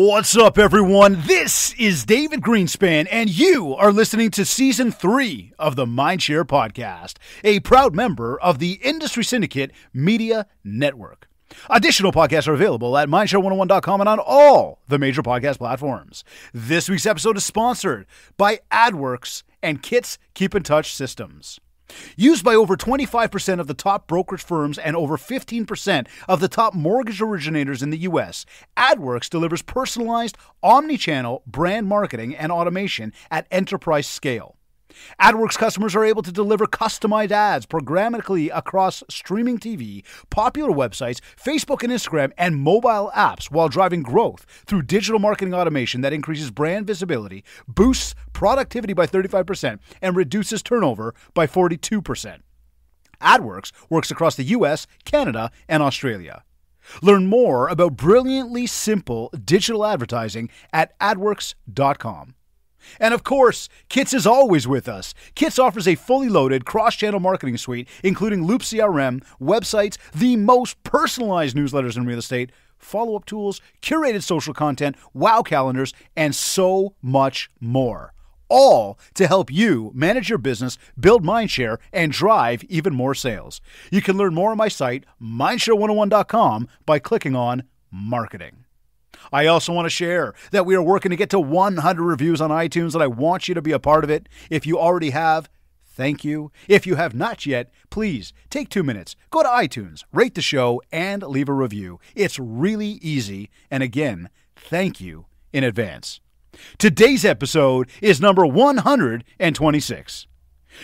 What's up, everyone? This is David Greenspan, and you are listening to Season 3 of the MindShare Podcast, a proud member of the Industry Syndicate Media Network. Additional podcasts are available at mindshare101.com and on all the major podcast platforms. This week's episode is sponsored by Adwerx and Kit's Keep in Touch Systems. Used by over 25% of the top brokerage firms and over 15% of the top mortgage originators in the U.S., Adwerx delivers personalized, omnichannel brand marketing and automation at enterprise scale. Adwerx customers are able to deliver customized ads programmatically across streaming TV, popular websites, Facebook and Instagram, and mobile apps while driving growth through digital marketing automation that increases brand visibility, boosts productivity by 35%, and reduces turnover by 42%. Adwerx works across the US, Canada, and Australia. Learn more about brilliantly simple digital advertising at adwerx.com. And of course, Kits is always with us. Kits offers a fully loaded cross-channel marketing suite, including Loop CRM, websites, the most personalized newsletters in real estate, follow-up tools, curated social content, wow calendars, and so much more. All to help you manage your business, build mindshare, and drive even more sales. You can learn more on my site, mindshare101.com, by clicking on Marketing. I also want to share that we are working to get to 100 reviews on iTunes, and I want you to be a part of it. If you already have, thank you. If you have not yet, please take 2 minutes, go to iTunes, rate the show, and leave a review. It's really easy. And again, thank you in advance. Today's episode is number 126.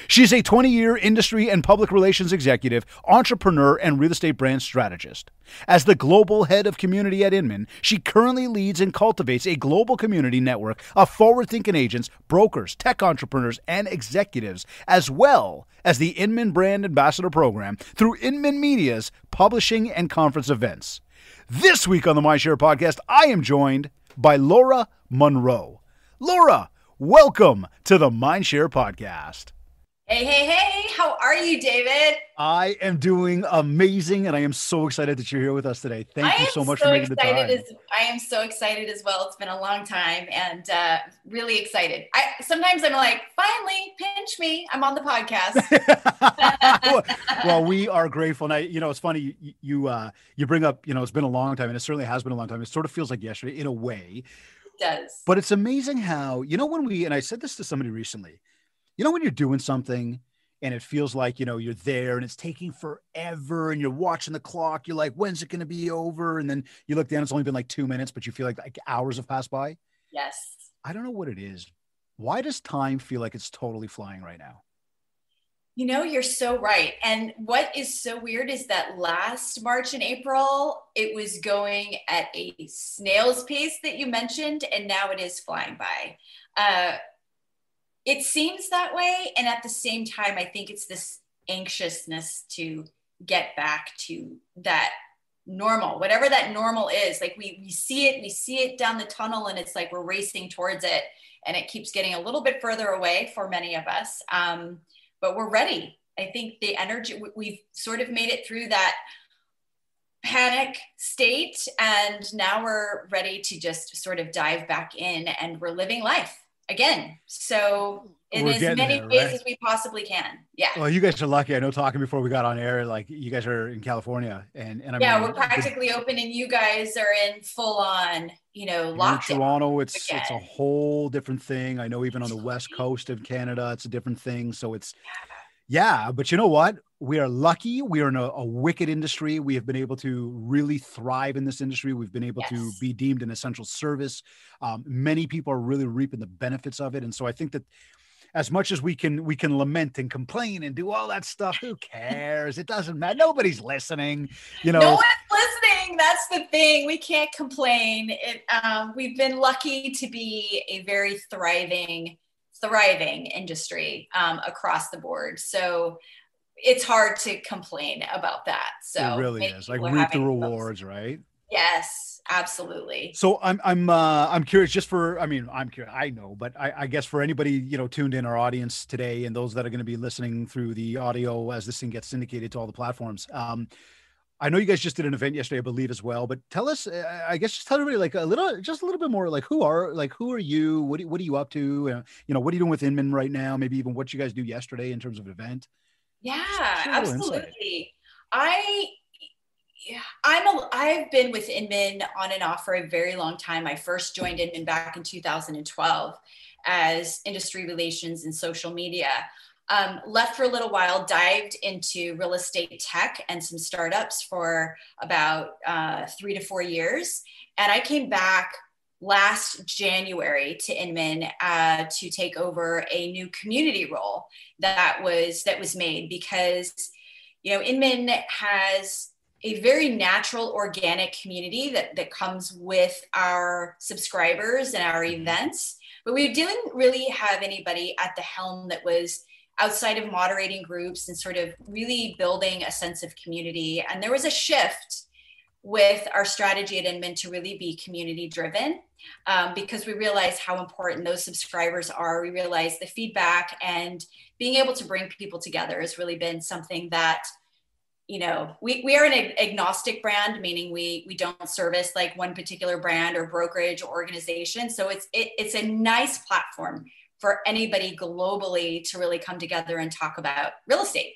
She's a 20-year industry and public relations executive, entrepreneur, and real estate brand strategist. As the global head of community at Inman, she currently leads and cultivates a global community network of forward-thinking agents, brokers, tech entrepreneurs, and executives, as well as the Inman Brand Ambassador Program through Inman Media's publishing and conference events. This week on the MindShare Podcast, I am joined by Laura Monroe. Laura, welcome to the MindShare Podcast. Hey, how are you, David? I am doing amazing, and I am so excited that you're here with us today. Thank you so much for making the time. I am so excited as well. It's been a long time, and really excited. Sometimes I'm like, finally, pinch me. I'm on the podcast. Well, we are grateful. And it's funny, you bring up, it's been a long time, and it certainly has been a long time. It sort of feels like yesterday in a way. It does. But it's amazing how, and I said this to somebody recently, when you're doing something and it feels like, you're there and it's taking forever and you're watching the clock, you're like, when's it going to be over? And then you look down, it's only been like 2 minutes, but you feel like hours have passed by. Yes. I don't know what it is. Why does time feel like it's totally flying right now? You're so right. And what is so weird is that last March and April, it was going at a snail's pace that you mentioned, and now it is flying by. It seems that way. And at the same time, I think it's this anxiousness to get back to that normal, whatever that normal is. Like we see it down the tunnel, and it's like we're racing towards it, and it keeps getting a little bit further away for many of us. But we're ready. I think the energy, we've sort of made it through that panic state, and now we're ready to just sort of dive back in, and we're living life again. So in as many ways as we possibly can. Yeah. Well, you guys are lucky. I know talking before we got on air, like you guys are in California and we're practically open, and you guys are in full on, lockdown. In Toronto, it's a whole different thing. I know even on the West Coast of Canada, it's a different thing. So but you know what? We are lucky. We are in a wicked industry. We have been able to really thrive in this industry. We've been able to be deemed an essential service. Many people are really reaping the benefits of it. And so I think that as much as we can lament and complain and do all that stuff, who cares? It doesn't matter. Nobody's listening. No one's listening. That's the thing. We can't complain. We've been lucky to be a very thriving industry across the board. So it's hard to complain about that. So it really is. Like reap the rewards, right? Yes, absolutely. So I'm curious just for, I'm curious, I know, but I guess for anybody, tuned in our audience today and those that are going to be listening through the audio as this thing gets syndicated to all the platforms, I know you guys just did an event yesterday, I believe, as well, but tell us, I guess just tell everybody like just a little bit more, like who are you? What are you up to? What are you doing with Inman right now? Maybe even what you guys do yesterday in terms of an event. Yeah, Just share a little insight. absolutely. I I've been with Inman on and off for a very long time. I first joined Inman back in 2012 as industry relations and social media. Left for a little while, dived into real estate tech and some startups for about 3 to 4 years. And I came back last January to Inman to take over a new community role that was made because, Inman has a very natural, organic community that comes with our subscribers and our events. But we didn't really have anybody at the helm that was outside of moderating groups and sort of really building a sense of community. And there was a shift with our strategy at Inman to really be community driven because we realized how important those subscribers are. We realized the feedback and being able to bring people together has really been something that, we are an agnostic brand, meaning we don't service like one particular brand or brokerage or organization. So it's a nice platform for anybody globally to really come together and talk about real estate.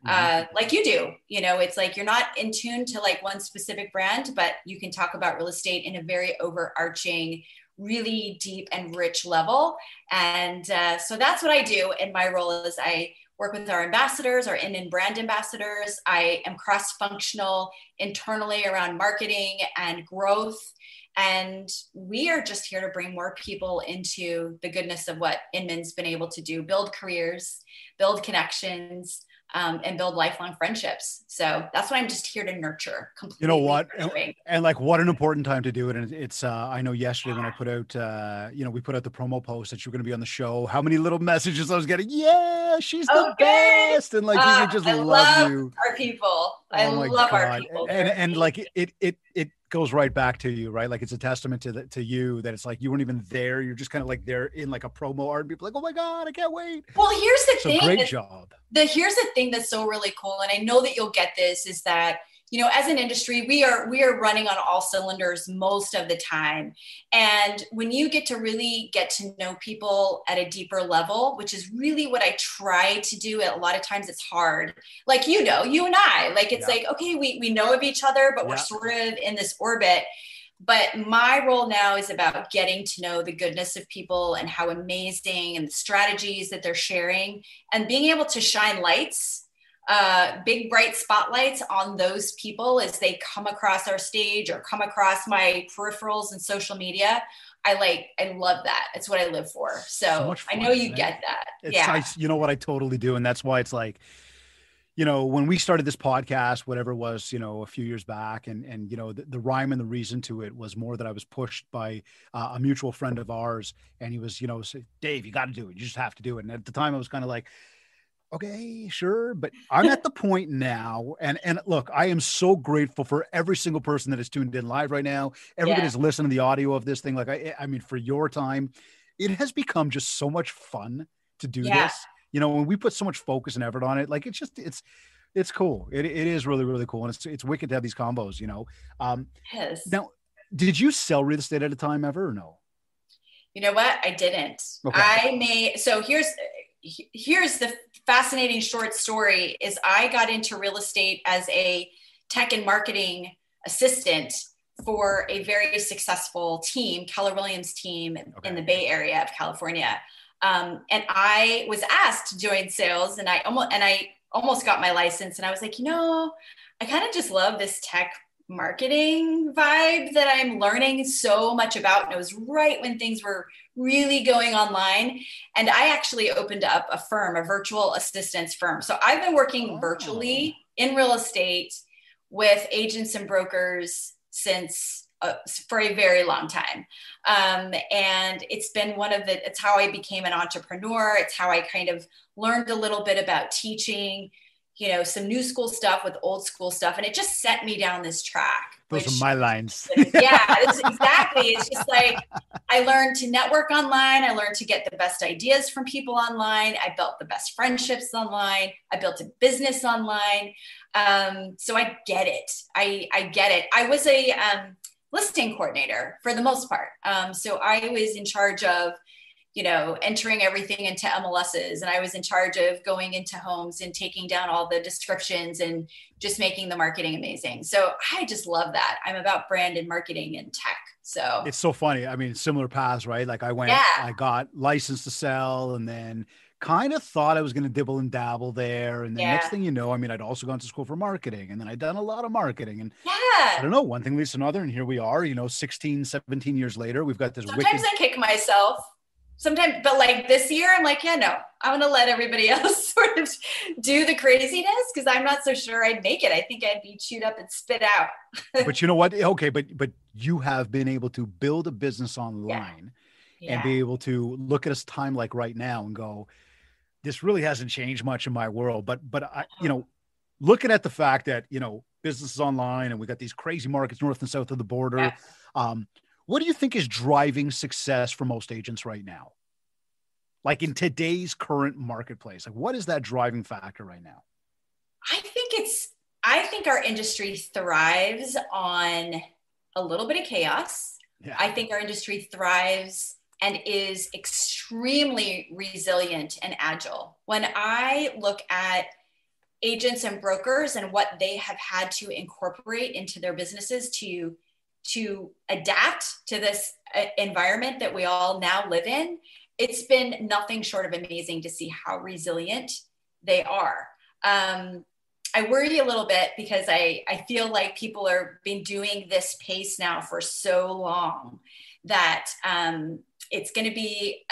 Like you do, it's like, you're not in tune to like one specific brand, but you can talk about real estate in a very overarching, really deep and rich level. And so that's what I do in my role is I work with our ambassadors, our Inman brand ambassadors. I am cross-functional internally around marketing and growth. And we are just here to bring more people into the goodness of what Inman's been able to do, build careers, build connections, and build lifelong friendships. So that's what I'm just here to nurture completely. You know what? And like, what an important time to do it. And it's, I know yesterday when I put out, we put out the promo post that you were going to be on the show, how many little messages I was getting. Yeah, she's the best. And like, we just love you. Our people. I love our people. And like, it goes right back to you, right? Like it's a testament to you that it's like, you weren't even there. You're just kind of like there in like a promo art and people like, oh my God, I can't wait. Well, here's the thing. Great job. Here's the thing that's so really cool. And I know that you'll get this is that, as an industry, we are running on all cylinders most of the time. And when you get to really get to know people at a deeper level, which is really what I try to do, a lot of times it's hard. Like, you and I, like, it's like, okay, we know of each other, but we're sort of in this orbit. But my role now is about getting to know the goodness of people and how amazing and the strategies that they're sharing and being able to shine lights, big bright spotlights on those people as they come across our stage or come across my peripherals and social media. I love that. It's what I live for. So I know you get that. It's nice. You know what? I totally do. And that's why it's like, when we started this podcast, whatever it was, a few years back and the rhyme and the reason to it was more that I was pushed by a mutual friend of ours. And he was, say, Dave, you got to do it. You just have to do it. And at the time I was kind of like, okay, sure. But I'm at the point now. And look, I am so grateful for every single person that is tuned in live right now. Everybody's listening to the audio of this thing. Like, I mean, for your time, it has become just so much fun to do this. When we put so much focus and effort on it, like it's cool. It is really, really cool. And it's wicked to have these combos, Yes. Now, did you sell real estate at a time ever or no? You know what? I didn't. Okay. So here's the fascinating short story is I got into real estate as a tech and marketing assistant for a very successful team, Keller Williams team in the Bay Area of California. And I was asked to join sales and I almost got my license. And I was like, I kind of just love this tech marketing vibe that I'm learning so much about. And it was right when things were really going online. And I actually opened up a firm, a virtual assistance firm. So I've been working virtually in real estate with agents and brokers since for a very long time. And it's been it's how I became an entrepreneur. It's how I kind of learned a little bit about teaching, some new school stuff with old school stuff. And it just set me down this track. Those are my lines. Yeah, exactly. It's just like, I learned to network online. I learned to get the best ideas from people online. I built the best friendships online. I built a business online. So I get it. I get it. I was a listing coordinator for the most part. So I was in charge of, entering everything into MLSs, and I was in charge of going into homes and taking down all the descriptions and just making the marketing amazing. So I just love that. I'm about brand and marketing and tech. So it's so funny. I mean, similar paths, right? Like I got licensed to sell, and then kind of thought I was going to dibble and dabble there. And then next thing you know, I mean, I'd also gone to school for marketing, and then I'd done a lot of marketing, and I don't know, one thing leads to another. And here we are, 16, 17 years later, we've got this Sometimes I kick myself. Sometimes, but like this year, I'm like, no, I'm going to let everybody else sort of do the craziness, because I'm not so sure I'd make it. I think I'd be chewed up and spit out. But you know what? Okay, but you have been able to build a business online and be able to look at a time like right now and go, this really hasn't changed much in my world. But I, looking at the fact that, business is online and we got these crazy markets north and south of the border. What do you think is driving success for most agents right now? Like in today's current marketplace, like what is that driving factor right now? I think our industry thrives on a little bit of chaos. Yeah. I think our industry thrives and is extremely resilient and agile. When I look at agents and brokers and what they have had to incorporate into their businesses to adapt to this environment that we all now live in, it's been nothing short of amazing to see how resilient they are. I worry a little bit because I feel like people are been doing this pace now for so long that it's going to be,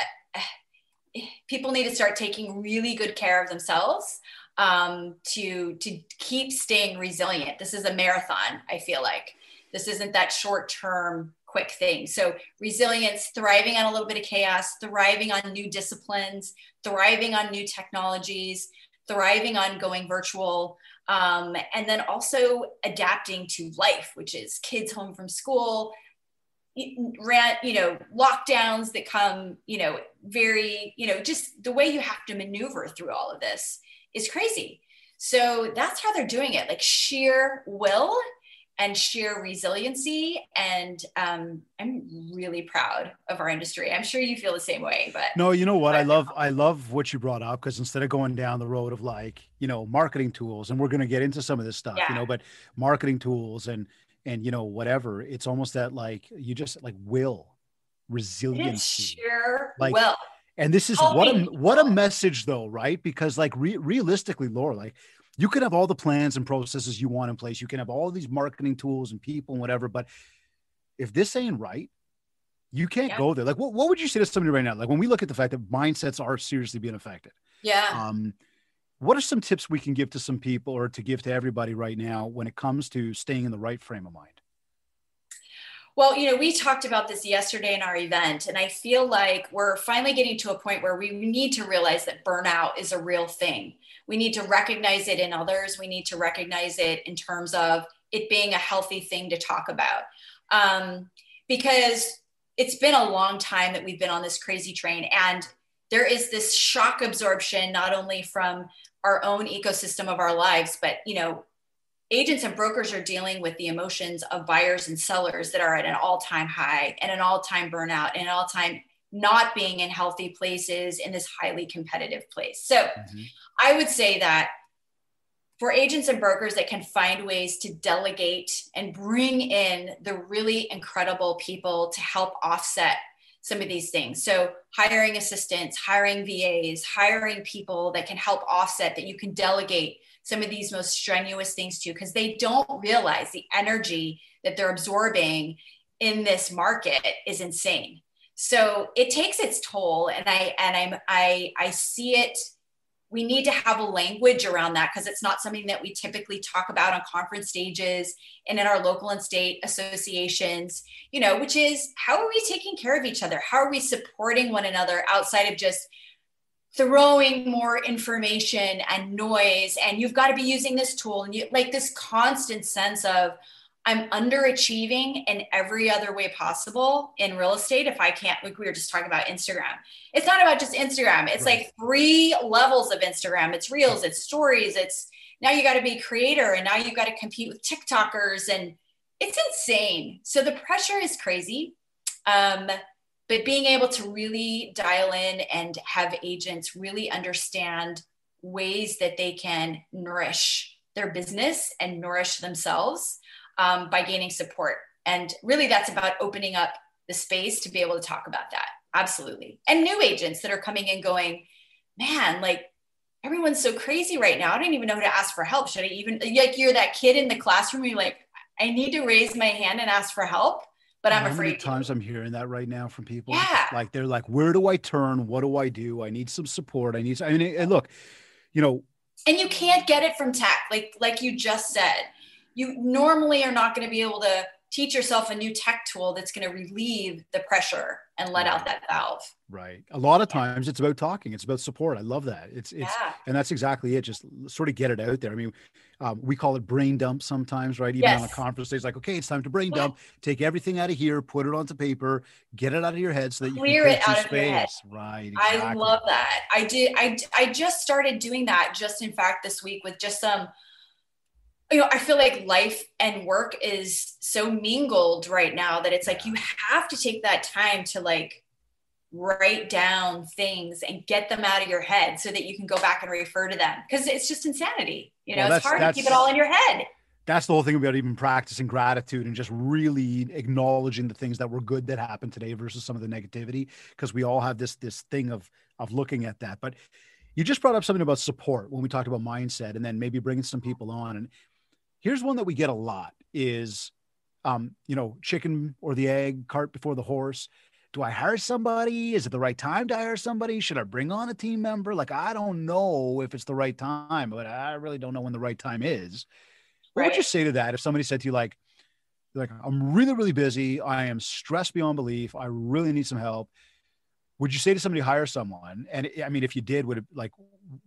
people need to start taking really good care of themselves to keep staying resilient. This is a marathon, I feel like. This isn't that short-term quick thing. So resilience, thriving on a little bit of chaos, thriving on new disciplines, thriving on new technologies, thriving on going virtual, and then also adapting to life, which is kids home from school, lockdowns that come, very, just the way you have to maneuver through all of this is crazy. So that's how they're doing it, like sheer will and sheer resiliency. And I'm really proud of our industry. I'm sure you feel the same way, but no, you know what? I love what you brought up, because instead of going down the road of like, marketing tools, and we're going to get into some of this stuff, but marketing tools and whatever, it's almost that like, you just like resiliency, sheer will. And this is what a message though, right? Because like realistically, Laura, like, you can have all the plans and processes you want in place. You can have all these marketing tools and people and whatever, but if this ain't right, you can't go there. Like, what would you say to somebody right now? Like, when we look at the fact that mindsets are seriously being affected. Yeah. What are some tips we can give to some people, or to give to everybody right now when it comes to staying in the right frame of mind? Well, we talked about this yesterday in our event, and I feel like we're finally getting to a point where we need to realize that burnout is a real thing. We need to recognize it in others. We need to recognize it in terms of it being a healthy thing to talk about. Because it's been a long time that we've been on this crazy train, and there is this shock absorption, not only from our own ecosystem of our lives, but, agents and brokers are dealing with the emotions of buyers and sellers that are at an all-time high and an all-time burnout and an all-time not being in healthy places in this highly competitive place. So I would say that for agents and brokers that can find ways to delegate and bring in the really incredible people to help offset some of these things. So hiring assistants, hiring VAs, hiring people that can help offset, that you can delegate some of these most strenuous things to, because they don't realize the energy that they're absorbing in this market is insane. So it takes its toll, and I see it. We need to have a language around that, because it's not something that we typically talk about on conference stages and in our local and state associations, which is, how are we taking care of each other? How are we supporting one another outside of just throwing more information and noise, and you've got to be using this tool, and you like this constant sense of, I'm underachieving in every other way possible in real estate. If I can't, like we were just talking about Instagram, it's not about just Instagram. It's Right. like 3 levels of Instagram. It's reels, it's stories. It's now you got to be a creator, and now you got to compete with TikTokers, and it's insane. So the pressure is crazy. But being able to really dial in and have agents really understand ways that they can nourish their business and nourish themselves by gaining support. And really that's about opening up the space to be able to talk about that. Absolutely. And new agents that are coming in going, man, like everyone's so crazy right now. I don't even know who to ask for help. Should I even, like you're that kid in the classroom, you're like, I need to raise my hand and ask for help, but I'm How many afraid times to. I'm hearing that right now from people? Yeah. Like they're like, where do I turn? What do I do? I need some support. I mean, and look, you know, And you can't get it from tech. Like you just said, you normally are not going to be able to teach yourself a new tech tool that's going to relieve the pressure and let out that valve. right. A lot of times it's about talking. It's about support. I love that. Yeah. And that's exactly it. Just sort of get it out there. I mean, we call it brain dump sometimes, right? Even on a Yes. conference stage, like, okay, it's time to brain dump, take everything out of here, put it onto paper, get it out of your head so that you can Clear create it some out of your head. space. Right. I Exactly. love that. I just started doing that just in fact this week with just some, I feel like life and work is so mingled right now that it's like you have to take that time to like write down things and get them out of your head so that you can go back and refer to them, because it's just insanity. Well, It's hard to keep it all in your head. That's the whole thing about even practicing gratitude and just really acknowledging the things that were good that happened today versus some of the negativity, because we all have this thing of looking at that. But you just brought up something about support when we talked about mindset, and then maybe bringing some people on. And here's one that we get a lot is, chicken or the egg, cart before the horse. Do I hire somebody? Is it the right time to hire somebody? Should I bring on a team member? Like, I don't know if it's the right time, but I really don't know when the right time is. What would you say to that if somebody said to you, like, I'm really, really busy. I am stressed beyond belief. I really need some help. Would you say to somebody, hire someone? And I mean, if you did, would it, like,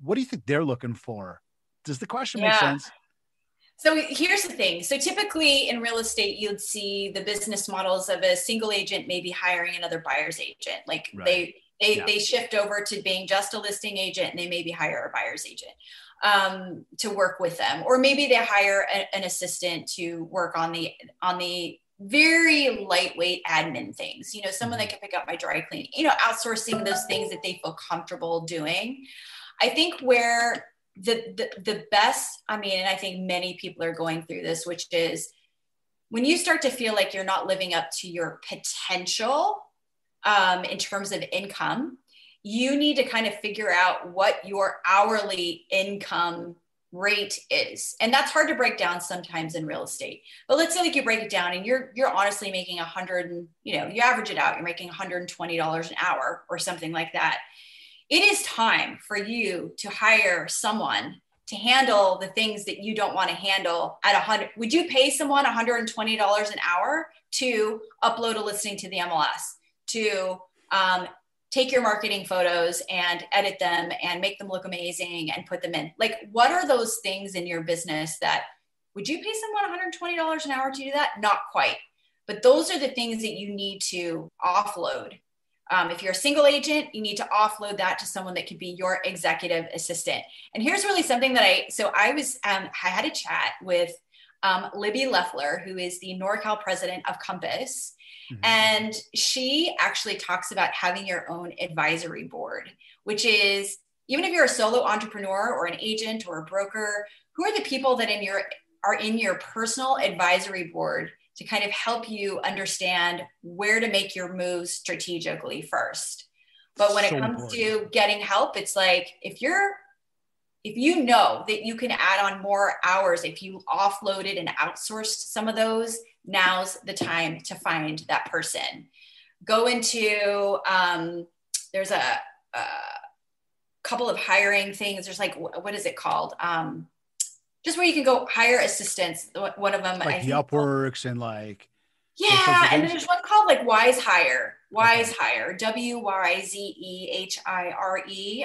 what do you think they're looking for? Does the question make sense? So here's the thing. So typically in real estate, you'd see the business models of a single agent maybe hiring another buyer's agent. Like they shift over to being just a listing agent, and they maybe hire a buyer's agent to work with them. Or maybe they hire an assistant to work on the very lightweight admin things, someone that can pick up my dry cleaning, outsourcing those things that they feel comfortable doing. I think where the best, and I think many people are going through this, which is when you start to feel like you're not living up to your potential in terms of income, you need to kind of figure out what your hourly income rate is. And that's hard to break down sometimes in real estate. But let's say like you break it down and you're honestly making you average it out, you're making $120 an hour or something like that. It is time for you to hire someone to handle the things that you don't want to handle at $100. Would you pay someone $120 an hour to upload a listing to the MLS, to take your marketing photos and edit them and make them look amazing and put them in? Like, what are those things in your business that would you pay someone $120 an hour to do that? Not quite. But those are the things that you need to offload. If you're a single agent, you need to offload that to someone that could be your executive assistant. And here's really something that I had a chat with Libby Leffler, who is the NorCal president of Compass. Mm-hmm. And she actually talks about having your own advisory board, which is, even if you're a solo entrepreneur or an agent or a broker, who are the people that are in your personal advisory board to kind of help you understand where to make your moves strategically first. But when it comes to getting help, it's like, if you know that you can add on more hours, if you offloaded and outsourced some of those, now's the time to find that person. Go into, there's a couple of hiring things. There's like, what is it called? Just where you can go hire assistants. One of them, like I think Adwerx and like. Yeah. And then there's one called like Wise Hire, WYZEHIRE,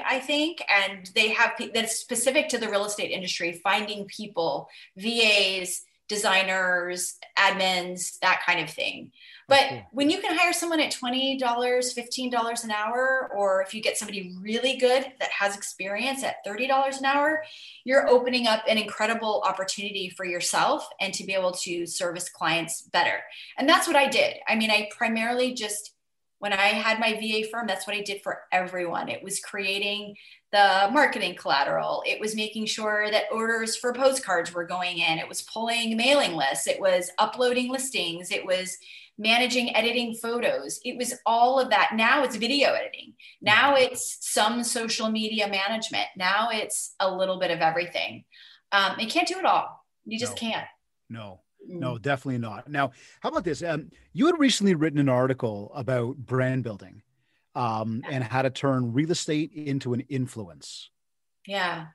I think. And they have that's specific to the real estate industry, finding people, VAs, designers, admins, that kind of thing. But when you can hire someone at $20, $15 an hour, or if you get somebody really good that has experience at $30 an hour, you're opening up an incredible opportunity for yourself and to be able to service clients better. And that's what I did. I mean, I primarily just, when I had my VA firm, that's what I did for everyone. It was creating the marketing collateral. It was making sure that orders for postcards were going in. It was pulling mailing lists. It was uploading listings. It was managing, editing photos. It was all of that. Now it's video editing. Now it's some social media management. Now it's a little bit of everything. You can't do it all. You just can't. No, definitely not. Now, how about this? You had recently written an article about brand building and how to turn real estate into an influence. Yeah.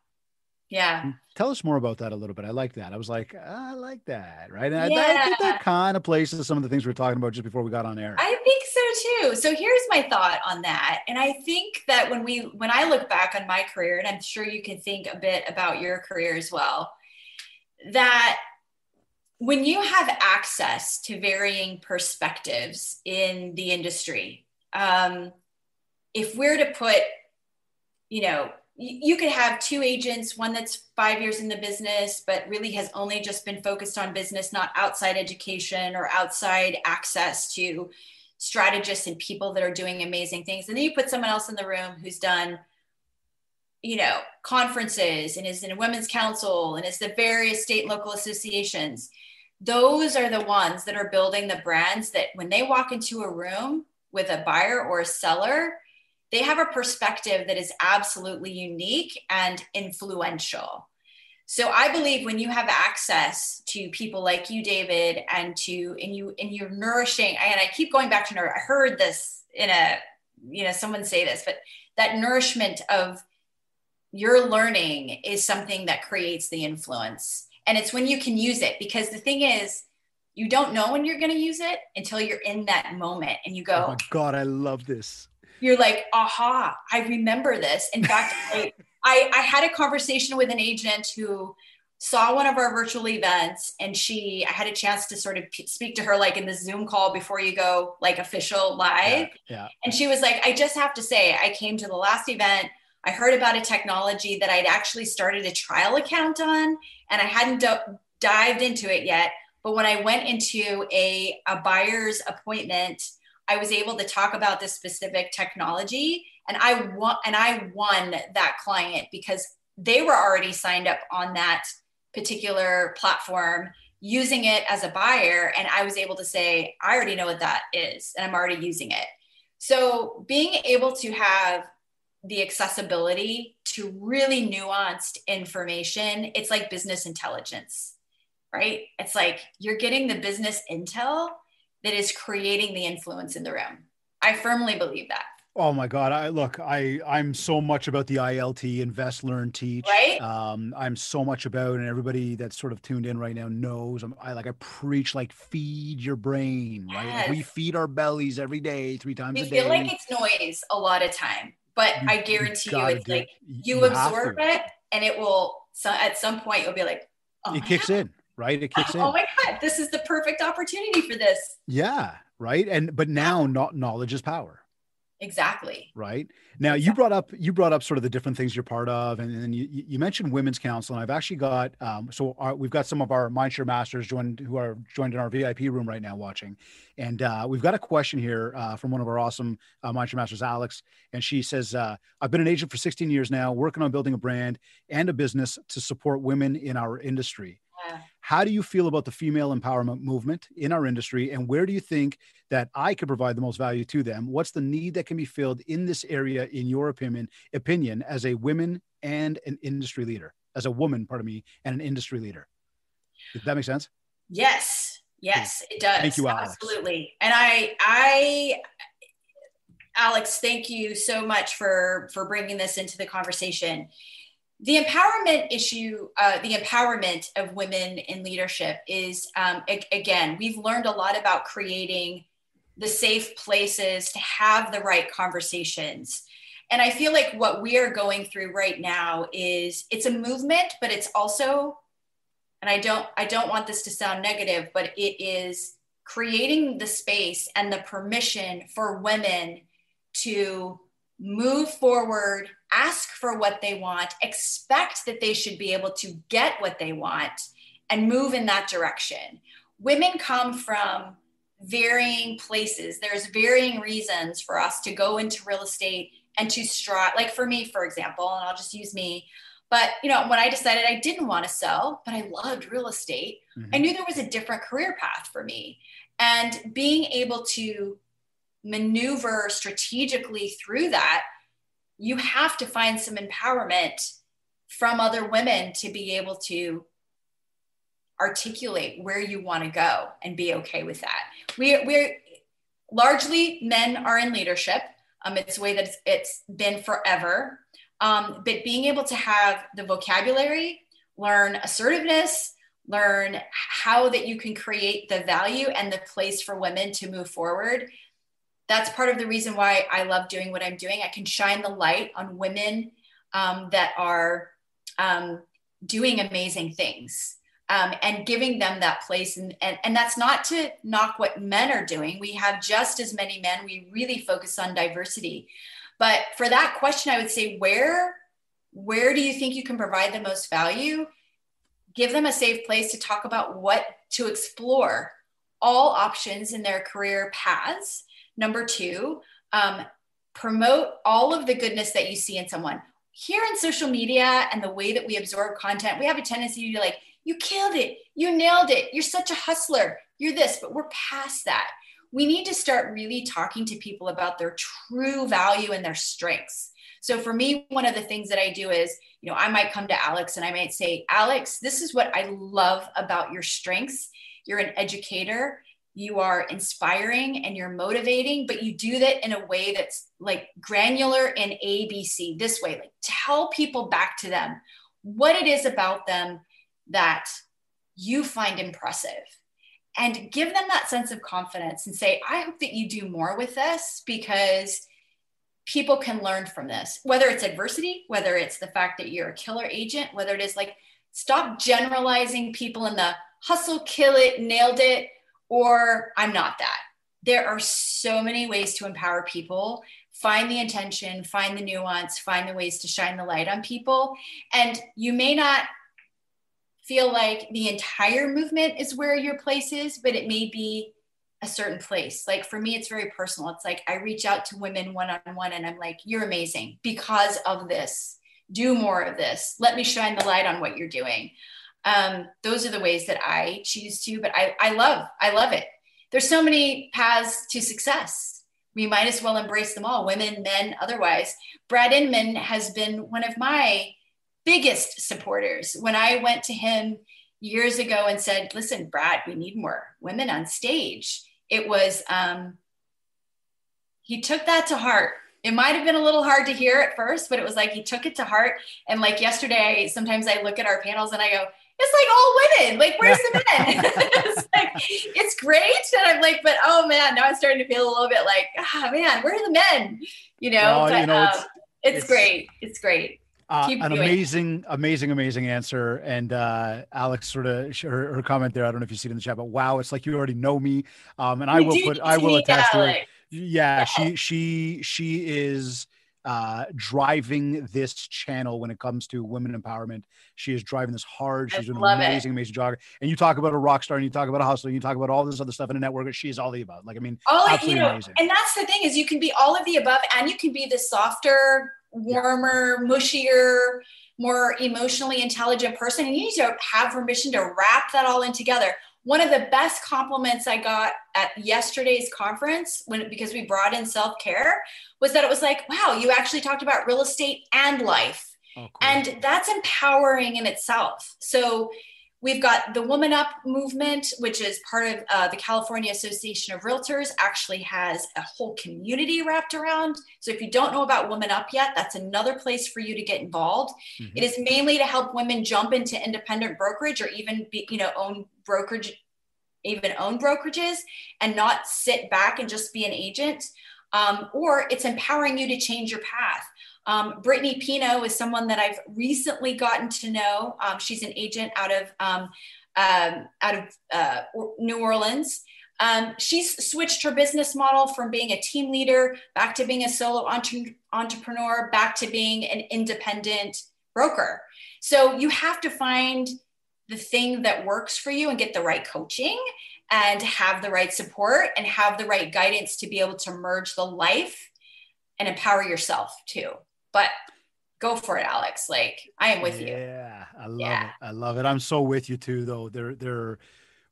Tell us more about that a little bit. I like that. I was like, I like that. Right. And I think that kind of plays to some of the things we were talking about just before we got on air. I think so too. So here's my thought on that. And I think that when I look back on my career, and I'm sure you can think a bit about your career as well, that when you have access to varying perspectives in the industry, if we're to put, you could have two agents, one that's 5 years in the business, but really has only just been focused on business, not outside education or outside access to strategists and people that are doing amazing things. And then you put someone else in the room who's done, conferences and is in a women's council and is the various state and local associations. Those are the ones that are building the brands that when they walk into a room with a buyer or a seller, they have a perspective that is absolutely unique and influential. So I believe when you have access to people like you, David, and you're nourishing, and I keep going back to nourish. I heard this in someone say this, but that nourishment of your learning is something that creates the influence. And it's when you can use it, because the thing is, you don't know when you're going to use it until you're in that moment and you go, oh my God, I love this. You're like, aha, I remember this. In fact, I had a conversation with an agent who saw one of our virtual events, and I had a chance to sort of speak to her like in the Zoom call before you go like official live. Yeah. And she was like, I just have to say, I came to the last event. I heard about a technology that I'd actually started a trial account on, and I hadn't dived into it yet. But when I went into a buyer's appointment, I was able to talk about this specific technology, and I won that client because they were already signed up on that particular platform using it as a buyer. And I was able to say, I already know what that is, and I'm already using it. So being able to have the accessibility to really nuanced information, it's like business intelligence, right? It's like you're getting the business intel that is creating the influence in the room. I firmly believe that. Oh my God. I'm so much about the ILT, invest, learn, teach. Right. I'm so much about, and everybody that's sort of tuned in right now knows I preach, like, feed your brain, right? Yes. Like, we feed our bellies every day, 3 times a day. We feel like it's noise a lot of time, but I guarantee you it's like you absorb it, and it will, so at some point you'll be like, oh, it kicks in, right? It kicks in. Oh my God, this is the perfect opportunity for this. Yeah. Right. But now knowledge is power. Exactly. Right. Now, exactly. you brought up sort of the different things you're part of, and then you mentioned Women's Council, and I've actually got we've got some of our MindShare masters who are joined in our VIP room right now watching, and we've got a question here from one of our awesome MindShare masters, Alex, and she says, I've been an agent for 16 years now, working on building a brand and a business to support women in our industry. How do you feel about the female empowerment movement in our industry, and where do you think that I could provide the most value to them? What's the need that can be filled in this area, in your opinion, as a woman and an industry leader, as a woman, and an industry leader? Does that make sense? Yes, it does. Thank you, Alex. Absolutely. And Alex, thank you so much for bringing this into the conversation. The empowerment issue, the empowerment of women in leadership is, again, we've learned a lot about creating the safe places to have the right conversations. And I feel like what we are going through right now it's a movement, but it's also and I don't want this to sound negative, but it is creating the space and the permission for women to move forward, ask for what they want, expect that they should be able to get what they want, and move in that direction. Women come from varying places. There's varying reasons for us to go into real estate and to strive. Like for me, for example, and I'll just use me, but when I decided I didn't want to sell, but I loved real estate, I knew there was a different career path for me. And being able to maneuver strategically through that, you have to find some empowerment from other women to be able to articulate where you want to go and be okay with that. We're largely, men are in leadership. It's the way that it's been forever. But being able to have the vocabulary, learn assertiveness, learn how that you can create the value and the place for women to move forward. That's part of the reason why I love doing what I'm doing. I can shine the light on women that are doing amazing things and giving them that place. And that's not to knock what men are doing. We have just as many men. We really focus on diversity. But for that question, I would say, where do you think you can provide the most value? Give them a safe place to talk about what to explore, all options in their career paths. Number two, promote all of the goodness that you see in someone. Here in social media and the way that we absorb content, we have a tendency to be like, you killed it, you nailed it, you're such a hustler, you're this, but we're past that. We need to start really talking to people about their true value and their strengths. So for me, one of the things that I do is, I might come to Alex and I might say, Alex, this is what I love about your strengths. You're an educator, you are inspiring and you're motivating, but you do that in a way that's like granular and ABC, this way, like tell people back to them what it is about them that you find impressive. And give them that sense of confidence and say, I hope that you do more with this because people can learn from this, whether it's adversity, whether it's the fact that you're a killer agent, whether it is like, stop generalizing people in the hustle, kill it, nailed it, or I'm not that. There are so many ways to empower people. Find the intention, find the nuance, find the ways to shine the light on people. And you may not feel like the entire movement is where your place is, but it may be a certain place. Like for me, it's very personal. It's like I reach out to women one-on-one and I'm like, you're amazing because of this. Do more of this. Let me shine the light on what you're doing. Those are the ways that I choose to, but I love it. There's so many paths to success. We might as well embrace them all, women, men, otherwise. Brad Inman has been one of my biggest supporters. When I went to him years ago and said, listen, Brad, we need more women on stage. It was, he took that to heart. It might've been a little hard to hear at first, but it was like, he took it to heart. And like yesterday, sometimes I look at our panels and I go, it's like all women, like, where's the men? It's like, it's great. And I'm like, but oh man, now I'm starting to feel a little bit like, man, where are the men? It's great. It's great. An amazing answer. And Alex sort of her comment there, I don't know if you see it in the chat, but wow, it's like you already know me. And I will attest to it. Yeah, she is driving this channel when it comes to women empowerment. She is driving this hard. She's doing an amazing job. And you talk about a rock star and you talk about a hustler, and you talk about all this other stuff in a network. She is all the above. Like, I mean, absolutely amazing. And that's the thing is you can be all of the above and you can be the softer, warmer, mushier, more emotionally intelligent person. And you need to have permission to wrap that all in together. One of the best compliments I got at yesterday's conference, because we brought in self-care, was that it was like, wow, you actually talked about real estate and life. Oh, cool. And that's empowering in itself. So we've got the Woman Up movement, which is part of the California Association of Realtors, actually has a whole community wrapped around. So if you don't know about Woman Up yet, that's another place for you to get involved. Mm-hmm. It is mainly to help women jump into independent brokerage or even own brokerages and not sit back and just be an agent. Or it's empowering you to change your path. Brittany Pino is someone that I've recently gotten to know. She's an agent out of New Orleans. She's switched her business model from being a team leader back to being a solo entrepreneur, back to being an independent broker. So you have to find the thing that works for you and get the right coaching and have the right support and have the right guidance to be able to merge the life and empower yourself too. But go for it, Alex. Like, I am with you. Yeah, I love it. I love it. I'm so with you too, though. They're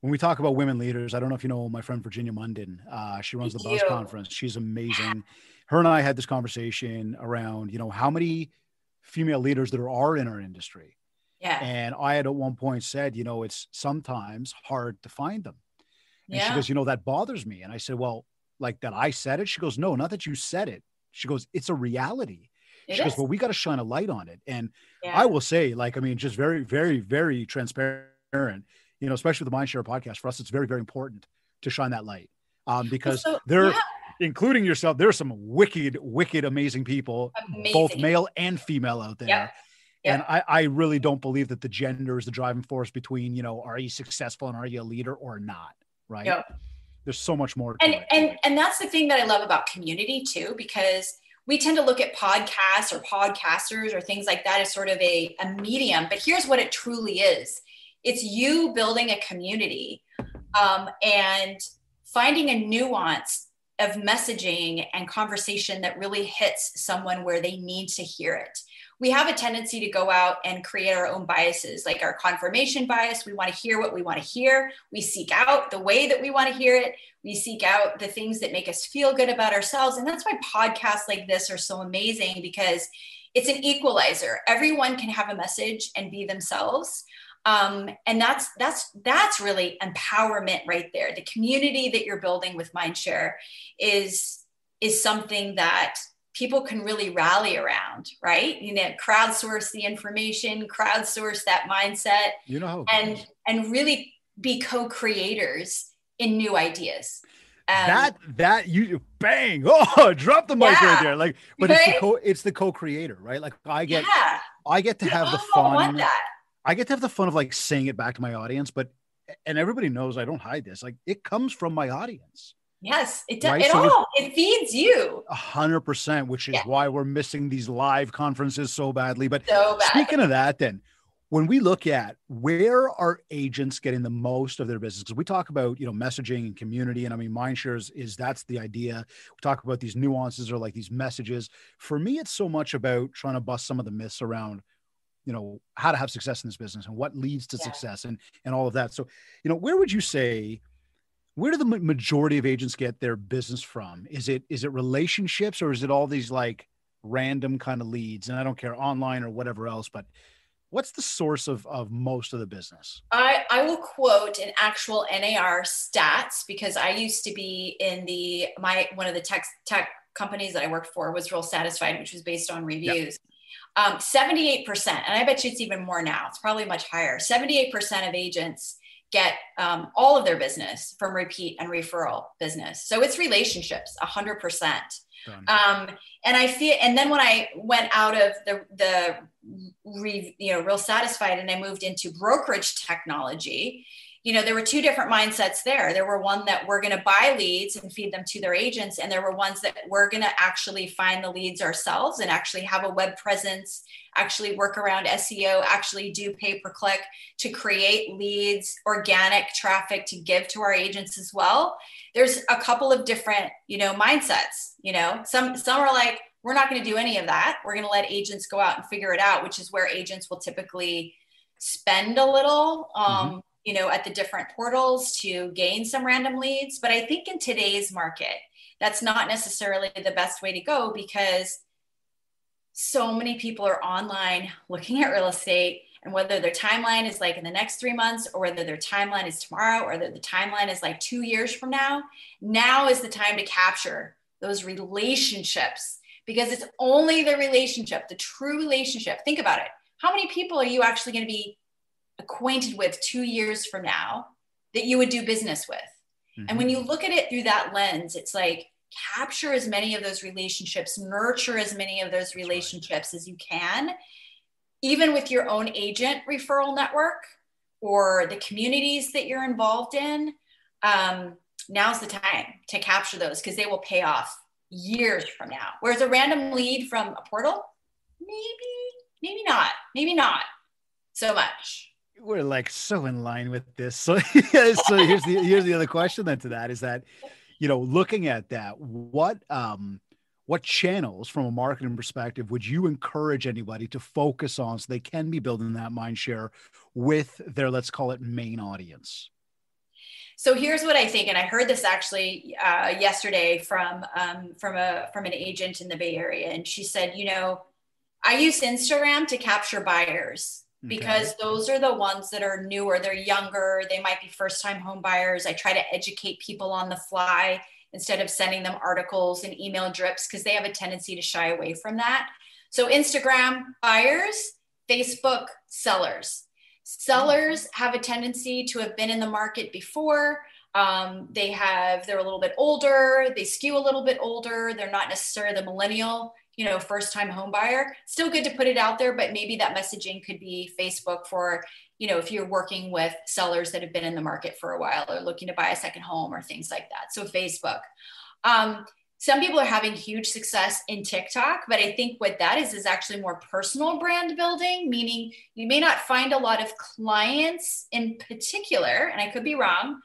when we talk about women leaders, I don't know if you know my friend Virginia Munden. She runs the Buzz Conference. She's amazing. Her and I had this conversation around, how many female leaders there are in our industry. Yeah. And I had at one point said, it's sometimes hard to find them. And she goes, that bothers me. And I said, well, like that I said it? She goes, no, not that you said it. She goes, it's a reality. She goes, well, we got to shine a light on it. And I will say, just very, very, very transparent, especially with the MindShare podcast, for us, it's very, very important to shine that light because including yourself, there's some wicked, amazing people, both male and female out there. Yep. And I really don't believe that the gender is the driving force between, are you successful and are you a leader or not? Right. Yep. There's so much more. And that's the thing that I love about community too, because we tend to look at podcasts or podcasters or things like that as sort of a medium, but here's what it truly is. It's you building a community and finding a nuance of messaging and conversation that really hits someone where they need to hear it. We have a tendency to go out and create our own biases, like our confirmation bias. We want to hear what we want to hear. We seek out the way that we want to hear it. We seek out the things that make us feel good about ourselves. And that's why podcasts like this are so amazing, because it's an equalizer. Everyone can have a message and be themselves. And that's really empowerment right there. The community that you're building with MindShare is something that people can really rally around, right? Crowdsource the information, crowdsource that mindset, and really be co-creators in new ideas. That you bang, drop the mic right there. Like, but it's the co-creator, right? Like I get to have the fun. I get to have the fun of like saying it back to my audience, and everybody knows I don't hide this. Like it comes from my audience. Yes, it does. Right? It feeds you 100%, which is why we're missing these live conferences so badly. But speaking of that, then when we look at where are agents getting the most of their business, because we talk about, messaging and community, and I mean, MindShare is that's the idea. We talk about these nuances or like these messages. For me, it's so much about trying to bust some of the myths around, how to have success in this business and what leads to success and all of that. So, where would you say, where do the majority of agents get their business from? Is it relationships, or is it all these like random kind of leads? And I don't care, online or whatever else, but what's the source of most of the business? I will quote an actual NAR stats, because I used to be in one of the tech companies that I worked for was Real Satisfied, which was based on reviews. 78%, and I bet you it's even more now. It's probably much higher. 78% of agents get all of their business from repeat and referral business. So it's relationships, 100%. And I feel, and then when I went out of the Real Satisfied and I moved into brokerage technology, there were two different mindsets there. There were one that were going to buy leads and feed them to their agents. And there were ones that were going to actually find the leads ourselves and actually have a web presence, actually work around SEO, actually do pay-per-click to create leads, organic traffic to give to our agents as well. There's a couple of different, mindsets, some are like, we're not going to do any of that. We're going to let agents go out and figure it out, which is where agents will typically spend a little, at the different portals to gain some random leads. But I think in today's market, that's not necessarily the best way to go, because so many people are online looking at real estate, and whether their timeline is like in the next 3 months, or whether their timeline is tomorrow, or whether the timeline is like 2 years from now is the time to capture those relationships, because it's only the relationship, the true relationship. Think about it. How many people are you actually going to be acquainted with 2 years from now that you would do business with? And when you look at it through that lens, it's like capture as many of those relationships, nurture as many of those relationships as you can, even with your own agent referral network or the communities that you're involved in. Now's the time to capture those because they will pay off years from now. Whereas a random lead from a portal, maybe not so much. We're like so in line with this. So, so here's the other question then to that is that, looking at that, what channels from a marketing perspective would you encourage anybody to focus on so they can be building that mind share with their, let's call it, main audience? So here's what I think, and I heard this actually yesterday from an agent in the Bay Area, and she said, I use Instagram to capture buyers because those are the ones that are newer, they're younger, they might be first-time home buyers. I try to educate people on the fly instead of sending them articles and email drips because they have a tendency to shy away from that. So Instagram, buyers; Facebook, sellers. Sellers have a tendency to have been in the market before. They're a little bit older. They skew a little bit older. They're not necessarily the millennial, first-time home buyer. Still good to put it out there, but maybe that messaging could be Facebook for, if you're working with sellers that have been in the market for a while or looking to buy a second home or things like that. So Facebook. Some people are having huge success in TikTok, but I think what that is actually more personal brand building, meaning you may not find a lot of clients in particular, and I could be wrong,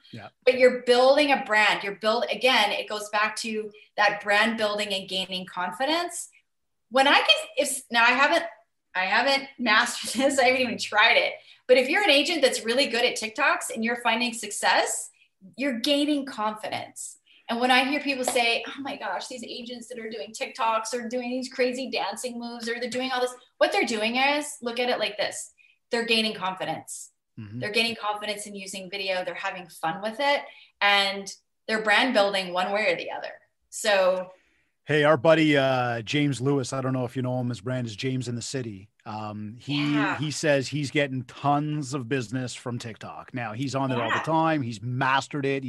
but you're building a brand. Again, it goes back to that brand building and gaining confidence. I haven't mastered this. I haven't even tried it, but if you're an agent that's really good at TikToks and you're finding success, you're gaining confidence. And when I hear people say, oh my gosh, these agents that are doing TikToks or doing these crazy dancing moves or they're doing all this, what they're doing is, look at it like this. They're gaining confidence. Mm-hmm. They're gaining confidence in using video. They're having fun with it. And they're brand building one way or the other. So, hey, our buddy, James Lewis, I don't know if you know him, his brand is James in the City. He says he's getting tons of business from TikTok. Now he's on there all the time. He's mastered it.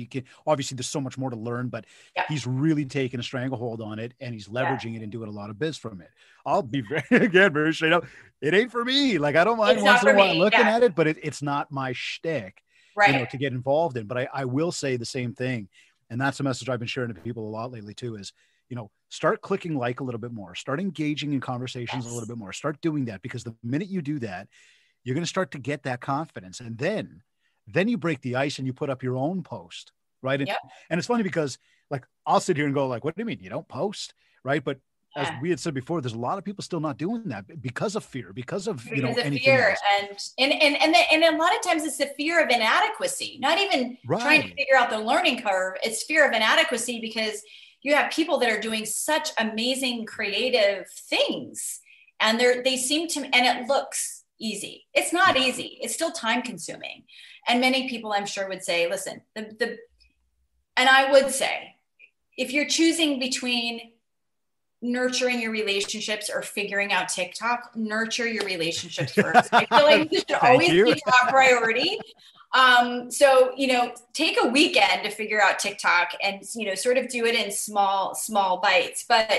Obviously there's so much more to learn, but he's really taken a stranglehold on it and he's leveraging it and doing a lot of biz from it. I'll be very straight up. It ain't for me. Like, I don't mind once in a while looking at it, but it's not my shtick, to get involved in. But I will say the same thing. And that's a message I've been sharing to people a lot lately too, is, start clicking like a little bit more, start engaging in conversations a little bit more, start doing that, because the minute you do that, you're going to start to get that confidence. And then you break the ice and you put up your own post. Right. And it's funny because like, I'll sit here and go like, what do you mean you don't post? Right. But as we had said before, there's a lot of people still not doing that because of fear, because of anything fear and a lot of times it's the fear of inadequacy, not even trying to figure out the learning curve. It's fear of inadequacy because you have people that are doing such amazing creative things and they seem to, and it looks easy. It's not easy. It's still time consuming. And many people I'm sure would say, listen, and I would say, if you're choosing between nurturing your relationships or figuring out TikTok, nurture your relationships first. I feel like this should always be top priority. So, take a weekend to figure out TikTok and, sort of do it in small bites, but,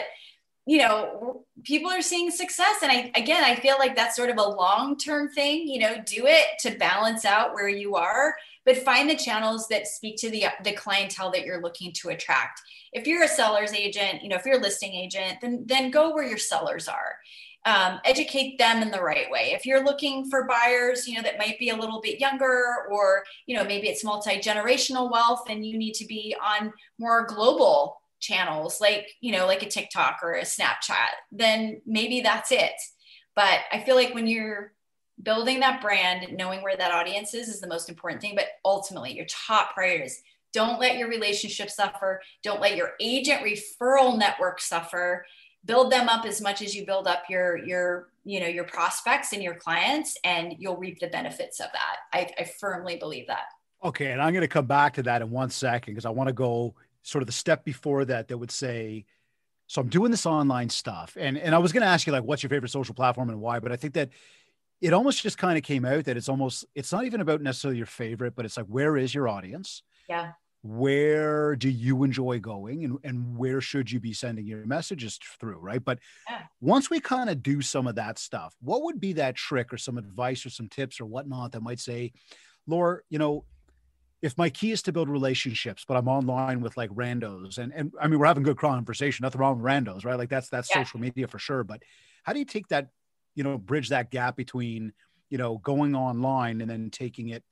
people are seeing success. And I feel like that's sort of a long-term thing, do it to balance out where you are, but find the channels that speak to the clientele that you're looking to attract. If you're a seller's agent, if you're a listing agent, then go where your sellers are. Educate them in the right way. If you're looking for buyers, that might be a little bit younger, or, maybe it's multi-generational wealth and you need to be on more global channels, like a TikTok or a Snapchat, then maybe that's it. But I feel like when you're building that brand, knowing where that audience is the most important thing. But ultimately, your top priority is don't let your relationship suffer. Don't let your agent referral network suffer. Build them up as much as you build up your prospects and your clients, and you'll reap the benefits of that. I firmly believe that. Okay. And I'm going to come back to that in 1 second, because I want to go sort of the step before that would say, so I'm doing this online stuff. And I was going to ask you, like, what's your favorite social platform and why? But I think that it almost just kind of came out that it's not even about necessarily your favorite, but it's like, where is your audience? Yeah. where do you enjoy going and where should you be sending your messages through, right? But once we kind of do some of that stuff, what would be that trick or some advice or some tips or whatnot that might say, Laur, if my key is to build relationships, but I'm online with like randos and I mean, we're having good conversation, nothing wrong with randos, right? Like that's social media for sure. But how do you take that, bridge that gap between, going online and then taking it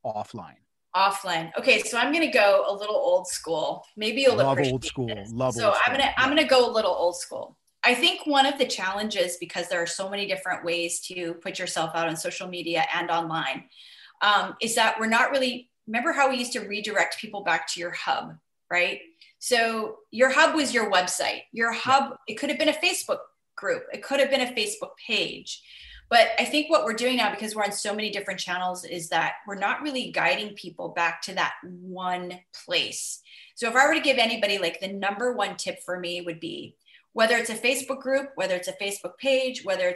offline? Offline. Okay, so I'm going to go a little old school. Maybe you'll appreciate old school. this. Love so old school. I'm going to go a little old school. I think one of the challenges, because there are so many different ways to put yourself out on social media and online, is that we're not really, remember how we used to redirect people back to your hub, right? So your hub was your website. Your hub, it could have been a Facebook group. It could have been a Facebook page. But I think what we're doing now, because we're on so many different channels, is that we're not really guiding people back to that one place. So if I were to give anybody like the number one tip for me would be, whether it's a Facebook group, whether it's a Facebook page, whether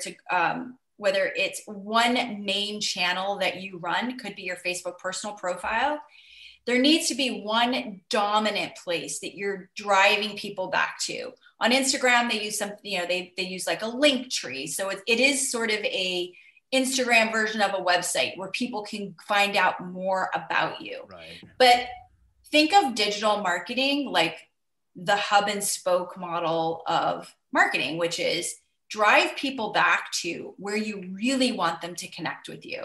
it's one main channel that you run, could be your Facebook personal profile, there needs to be one dominant place that you're driving people back to. On Instagram, they use they use like a link tree. So it is sort of a Instagram version of a website where people can find out more about you. Right. But think of digital marketing like the hub and spoke model of marketing, which is drive people back to where you really want them to connect with you.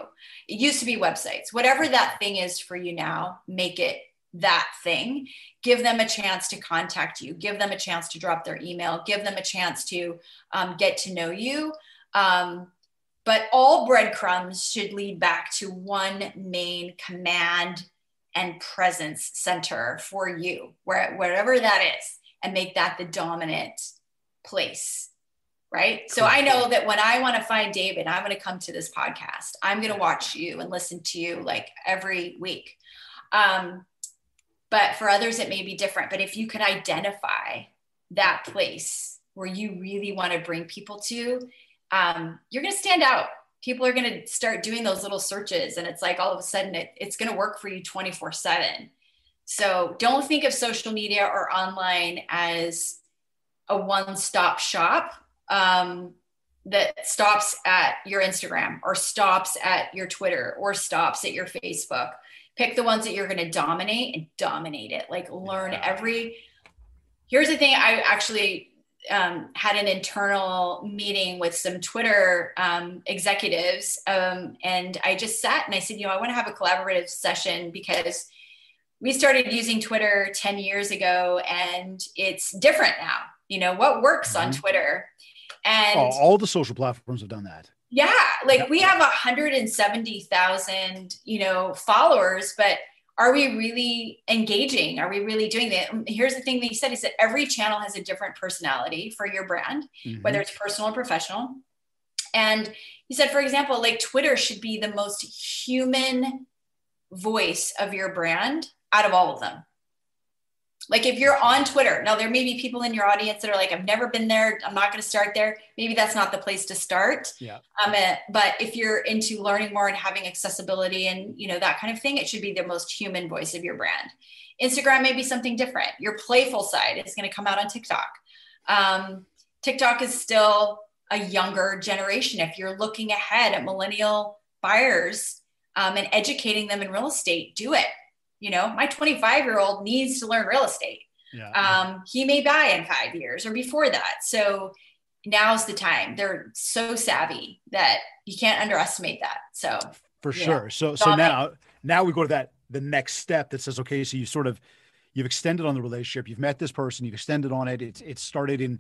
It used to be websites. Whatever that thing is for you now, make it that thing. Give them a chance to contact you. Give them a chance to drop their email. Give them a chance to get to know you. But all breadcrumbs should lead back to one main command and presence center for you, wherever that is, and make that the dominant place. Right. So I know that when I want to find David, I'm going to come to this podcast. I'm going to watch you and listen to you like every week. But for others, it may be different. But if you can identify that place where you really want to bring people to, you're going to stand out. People are going to start doing those little searches. And it's like all of a sudden it's going to work for you 24/7. So don't think of social media or online as a one-stop shop that stops at your Instagram or stops at your Twitter or stops at your Facebook. Pick the ones that you're going to dominate and dominate it. Like learn here's the thing. I actually had an internal meeting with some Twitter executives. And I just sat and I said, I want to have a collaborative session because we started using Twitter 10 years ago and it's different now. What works on Twitter? And all the social platforms have done that. Yeah. Like we have 170,000, followers, but are we really engaging? Are we really doing that? Here's the thing that he said every channel has a different personality for your brand, whether it's personal or professional. And he said, for example, like Twitter should be the most human voice of your brand out of all of them. Like if you're on Twitter, now there may be people in your audience that are like, I've never been there. I'm not going to start there. Maybe that's not the place to start. Yeah. But if you're into learning more and having accessibility and, that kind of thing, it should be the most human voice of your brand. Instagram may be something different. Your playful side is going to come out on TikTok. TikTok is still a younger generation. If you're looking ahead at millennial buyers and educating them in real estate, do it. My 25-year-old needs to learn real estate. Yeah. He may buy in 5 years or before that. So now's the time. They're so savvy that you can't underestimate that. So for sure. So now we go to the next step that says, okay, so you've extended on the relationship. You've met this person. You've extended on it. It's started in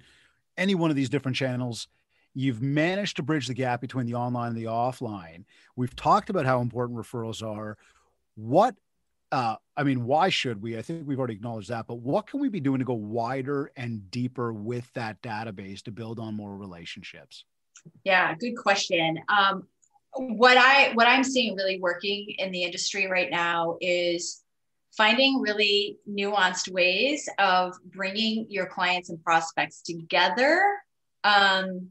any one of these different channels. You've managed to bridge the gap between the online and the offline. We've talked about how important referrals are. Why should we? I think we've already acknowledged that, but what can we be doing to go wider and deeper with that database to build on more relationships? Yeah, good question. What I'm seeing really working in the industry right now is finding really nuanced ways of bringing your clients and prospects together. And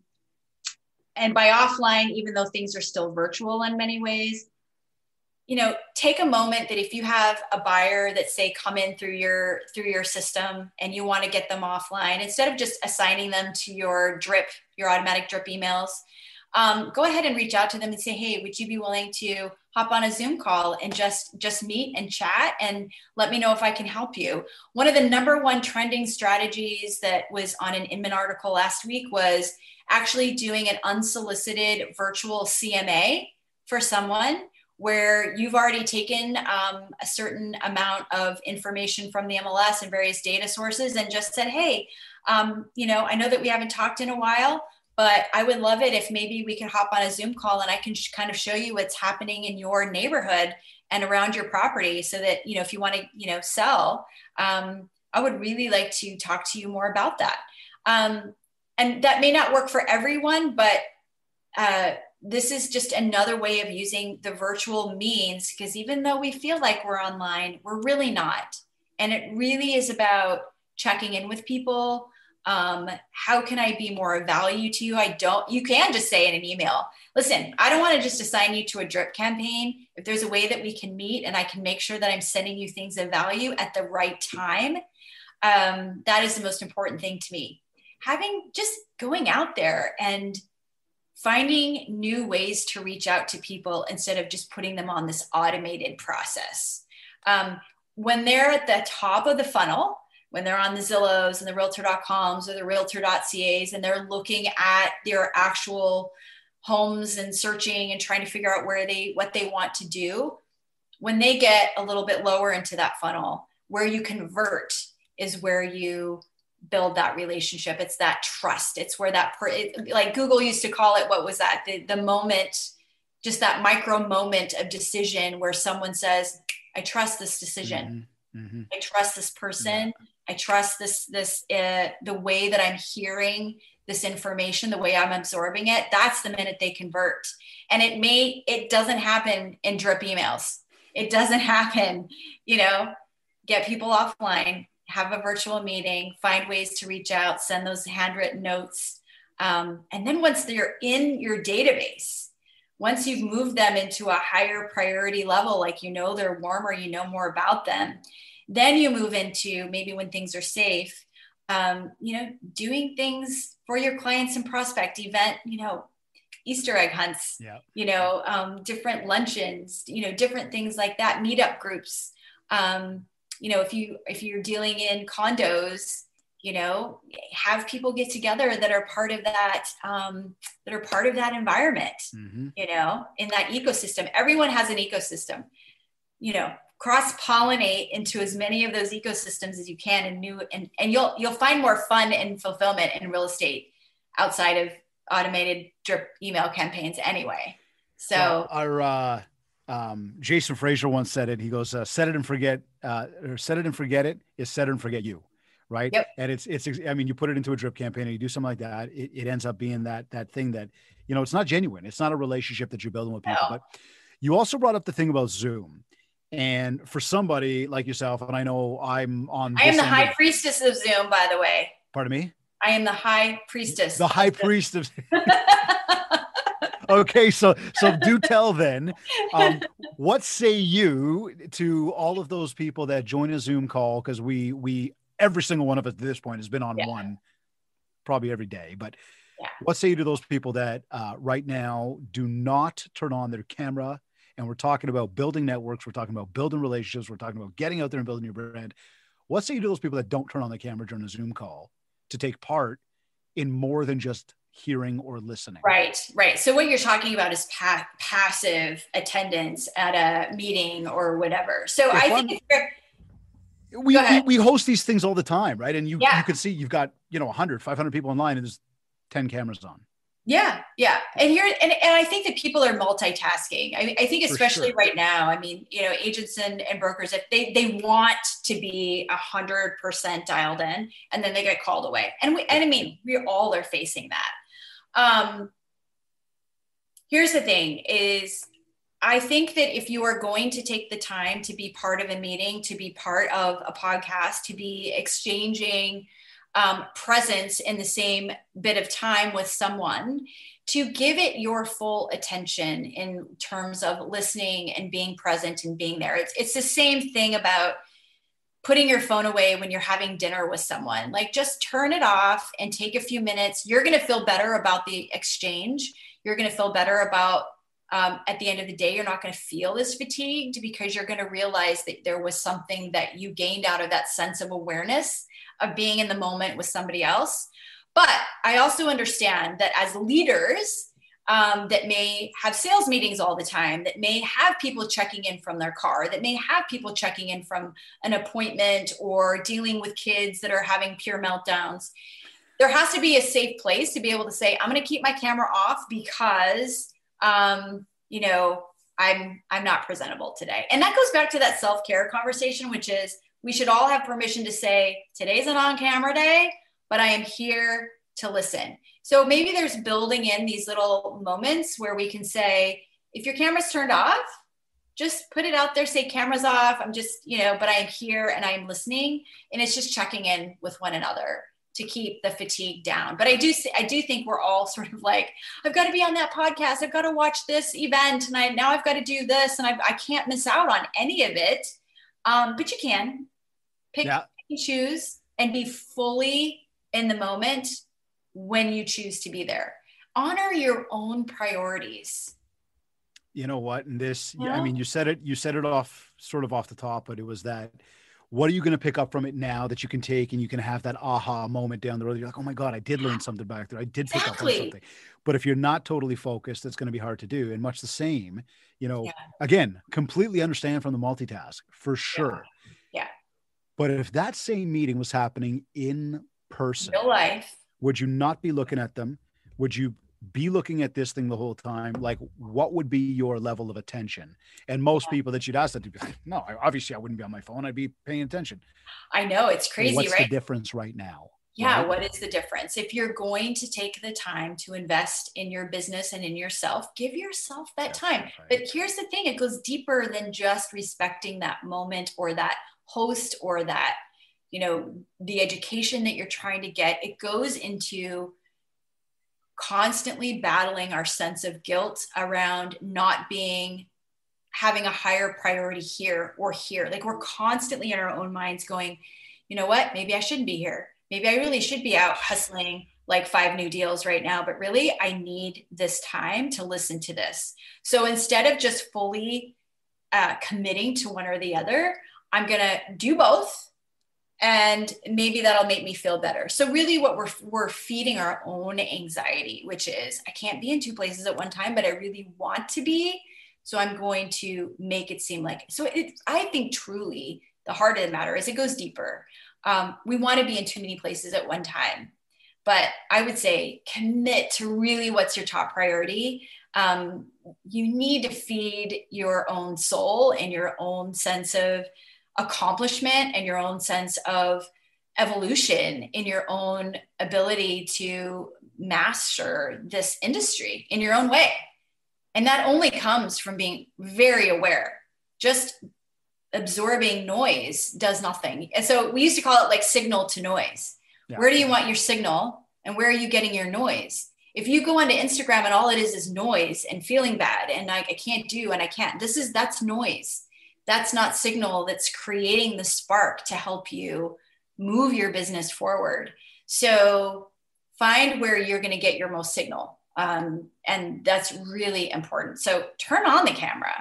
by offline, even though things are still virtual in many ways, take a moment that if you have a buyer that say come in through your system and you want to get them offline, instead of just assigning them to your automatic drip emails, go ahead and reach out to them and say, hey, would you be willing to hop on a Zoom call and just meet and chat and let me know if I can help you. One of the number one trending strategies that was on an Inman article last week was actually doing an unsolicited virtual CMA for someone where you've already taken a certain amount of information from the MLS and various data sources and just said, hey, I know that we haven't talked in a while, but I would love it if maybe we could hop on a Zoom call and I can kind of show you what's happening in your neighborhood and around your property so that, if you want to, sell, I would really like to talk to you more about that. And that may not work for everyone, but this is just another way of using the virtual means, because even though we feel like we're online, we're really not. And it really is about checking in with people. How can I be more of value to you? You can just say in an email, listen, I don't want to just assign you to a drip campaign. If there's a way that we can meet and I can make sure that I'm sending you things of value at the right time, that is the most important thing to me. Just going out there and finding new ways to reach out to people instead of just putting them on this automated process. When they're at the top of the funnel, when they're on the Zillows and the realtor.coms or the realtor.cas and they're looking at their actual homes and searching and trying to figure out what they want to do, when they get a little bit lower into that funnel, where you convert is where you build that relationship. It's that trust. It's where like Google used to call it, what was that? The moment, just that micro moment of decision where someone says, I trust this decision. Mm-hmm. I trust this person. Yeah. I trust the way that I'm hearing this information, the way I'm absorbing it. That's the minute they convert. And it doesn't happen in drip emails. It doesn't happen, get people offline, have a virtual meeting, find ways to reach out, send those handwritten notes. And then once they're in your database, once you've moved them into a higher priority level, like they're warmer, more about them, then you move into maybe when things are safe, doing things for your clients and prospect event, Easter egg hunts, different luncheons, different things like that, meetup groups. If you're dealing in condos, have people get together that are part of that, environment, mm-hmm. In that ecosystem. Everyone has an ecosystem, cross-pollinate into as many of those ecosystems as you can, and you'll find more fun and fulfillment in real estate outside of automated drip email campaigns anyway. So our Jason Frazier once said it. He goes, set it and forget, or set it and forget it is set it and forget you. Right. Yep. And it's, you put it into a drip campaign and you do something like that. It ends up being that thing that, it's not genuine. It's not a relationship that you're building with people, but you also brought up the thing about Zoom. And for somebody like yourself, and I know I am the high priestess of Zoom, by the way. Pardon me? I am the high priestess. The high priest of Okay, so do tell then, what say you to all of those people that join a Zoom call? Because we every single one of us at this point has been on one probably every day. But what say you to those people that right now do not turn on their camera? And we're talking about building networks. We're talking about building relationships. We're talking about getting out there and building your brand. What say you to those people that don't turn on the camera during a Zoom call to take part in more than just hearing or listening? Right. So what you're talking about is passive attendance at a meeting or whatever. So I think we host these things all the time, right? And you can see you've got 100, 500 people online, and there's 10 cameras on. Yeah. And I think that people are multitasking. I think especially right now, agents and brokers, if they want to be 100% dialed in, and then they get called away. And we all are facing that. Here's the thing is, I think that if you are going to take the time to be part of a meeting, to be part of a podcast, to be exchanging presence in the same bit of time with someone, to give it your full attention in terms of listening and being present and being there. It's the same thing about putting your phone away when you're having dinner with someone. Like, just turn it off and take a few minutes. You're going to feel better about the exchange. You're going to feel better about, at the end of the day, you're not going to feel as fatigued, because you're going to realize that there was something that you gained out of that sense of awareness of being in the moment with somebody else. But I also understand that as leaders that may have sales meetings all the time, that may have people checking in from their car, that may have people checking in from an appointment, or dealing with kids that are having pure meltdowns, there has to be a safe place to be able to say, I'm going to keep my camera off because, you know, I'm not presentable today. And that goes back to that self-care conversation, which is, we should all have permission to say, today's an on-camera day, but I am here to listen. So maybe there's building in these little moments where we can say, if your camera's turned off, just put it out there, say camera's off. I'm just, you know, but I am here and I am listening. And it's just checking in with one another to keep the fatigue down. But I do think we're all sort of like, I've got to be on that podcast. I've got to watch this event, and now I've got to do this, and I can't miss out on any of it. But you can pick and choose and be fully in the moment when you choose to be there. Honor your own priorities. You know what? And this, I mean, you said it off the top, but it was that, what are you going to pick up from it now that you can take, and you can have that aha moment down the road? You're like, oh my God, I did learn something back there. I did pick up on something. But if you're not totally focused, it's going to be hard to do. And much the same, you know, again, completely understand from the multitask for sure. Yeah. But if that same meeting was happening in person, real life, would you not be looking at them? Would you be looking at this thing the whole time? Like, what would be your level of attention? And most people that you'd ask that to be like, no, obviously I wouldn't be on my phone. I'd be paying attention. I know, it's crazy, What's right? the difference right now? Yeah. Right? What is the difference? If you're going to take the time to invest in your business and in yourself, give yourself that time. Right. But here's the thing, it goes deeper than just respecting that moment or that host or that, you know, the education that you're trying to get. It goes into constantly battling our sense of guilt around not having a higher priority here or here. Like, we're constantly in our own minds going, you know what, maybe I shouldn't be here. Maybe I really should be out hustling like 5 new deals right now, but really I need this time to listen to this. So instead of just fully committing to one or the other, I'm going to do both. And maybe that'll make me feel better. So really what we're feeding our own anxiety, which is, I can't be in 2 places at one time, but I really want to be. So I'm going to make it seem like, I think truly the heart of the matter is it goes deeper. We want to be in too many places at one time, but I would say commit to really what's your top priority. You need to feed your own soul and your own sense of accomplishment and your own sense of evolution in your own ability to master this industry in your own way. And that only comes from being very aware. Just absorbing noise does nothing. And so we used to call it like signal to noise. Yeah. Where do you want your signal and where are you getting your noise? If you go onto Instagram and all it is noise and feeling bad and I can't do and I can't, that's noise. That's not signal that's creating the spark to help you move your business forward. So find where you're going to get your most signal. And that's really important. So turn on the camera.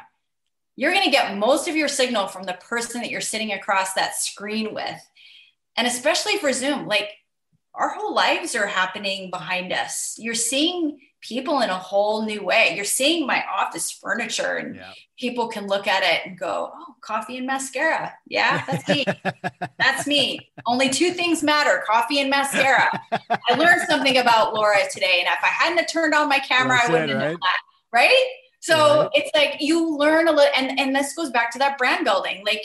You're going to get most of your signal from the person that you're sitting across that screen with. And especially for Zoom, like our whole lives are happening behind us. You're seeing people in a whole new way. You're seeing my office furniture and people can look at it and go, oh, coffee and mascara. Yeah, that's me. That's me. Only 2 things matter, coffee and mascara. I learned something about Laura today. And if I hadn't have turned on my camera, I wouldn't have known that. Right? So it's like you learn a little, and this goes back to that brand building. Like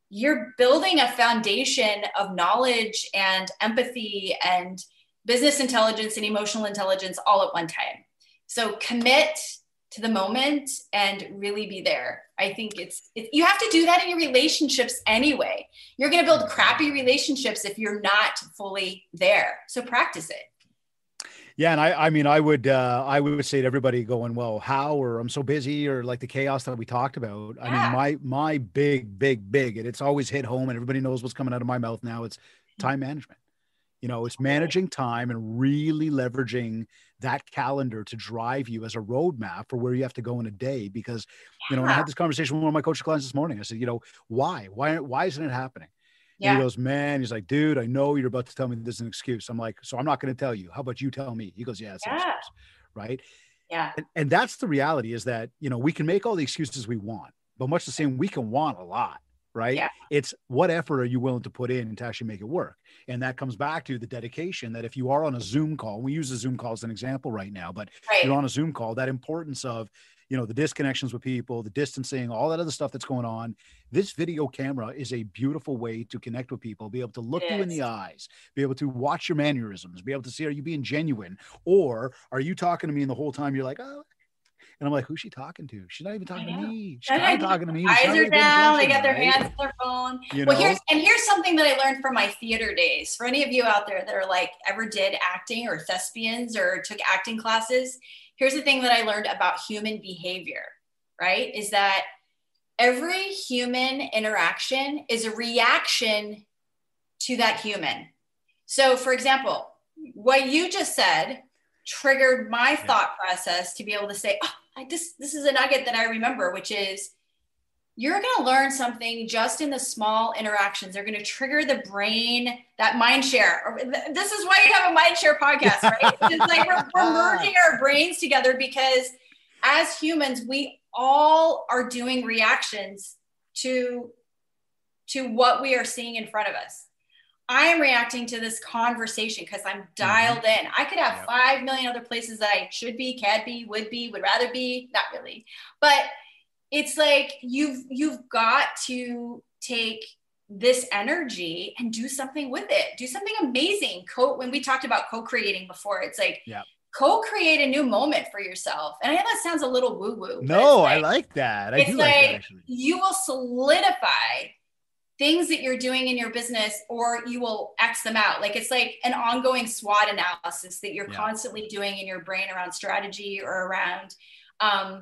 you're building a foundation of knowledge and empathy and business intelligence and emotional intelligence all at one time. So commit to the moment and really be there. I think you have to do that in your relationships anyway. You're going to build crappy relationships if you're not fully there. So practice it. Yeah. And I mean, I would say to everybody going, well, how, or I'm so busy, or like the chaos that we talked about. Yeah. I mean, my big, and it's always hit home, and everybody knows what's coming out of my mouth now. It's time management. It's managing time and really leveraging that calendar to drive you as a roadmap for where you have to go in a day. Because, and I had this conversation with one of my coaching clients this morning. I said, why isn't it happening? Yeah. And he goes, man, he's like, dude, I know you're about to tell me this is an excuse. I'm like, so I'm not going to tell you. How about you tell me? He goes, yeah, it's an excuse. Right. Yeah. And that's the reality, is that, we can make all the excuses we want, but much the same, we can want a lot. Right. Yeah. It's what effort are you willing to put in to actually make it work? And that comes back to the dedication that if you are on a Zoom call, we use the Zoom call as an example right now, but you're on a Zoom call, that importance of, the disconnections with people, the distancing, all that other stuff that's going on. This video camera is a beautiful way to connect with people, be able to look you in the eyes, be able to watch your mannerisms, be able to see, are you being genuine, or are you talking to me and the whole time you're like, oh, and I'm like, who's she talking to? She's not even talking to me. She's kind of talking to me. Eyes are down. They got their hands on their phone. Well, here's something that I learned from my theater days. For any of you out there that are like ever did acting or thespians or took acting classes, here's the thing that I learned about human behavior, right? Is that every human interaction is a reaction to that human. So for example, what you just said triggered my thought process to be able to say, this is a nugget that I remember, which is you're going to learn something just in the small interactions. They're going to trigger the brain, that MindShare. This is why you have a MindShare podcast, right? It's like we're merging our brains together, because as humans, we all are doing reactions to what we are seeing in front of us. I am reacting to this conversation because I'm dialed in. I could have 5 million other places that I should be, can be, would rather be, not really. But it's like you've got to take this energy and do something with it. Do something amazing. When we talked about co-creating before, it's like co-create a new moment for yourself. And I know that sounds a little woo-woo. No, I like that. I do like that, actually. You will solidify things that you're doing in your business, or you will X them out. Like it's like an ongoing SWOT analysis that you're constantly doing in your brain around strategy or around, I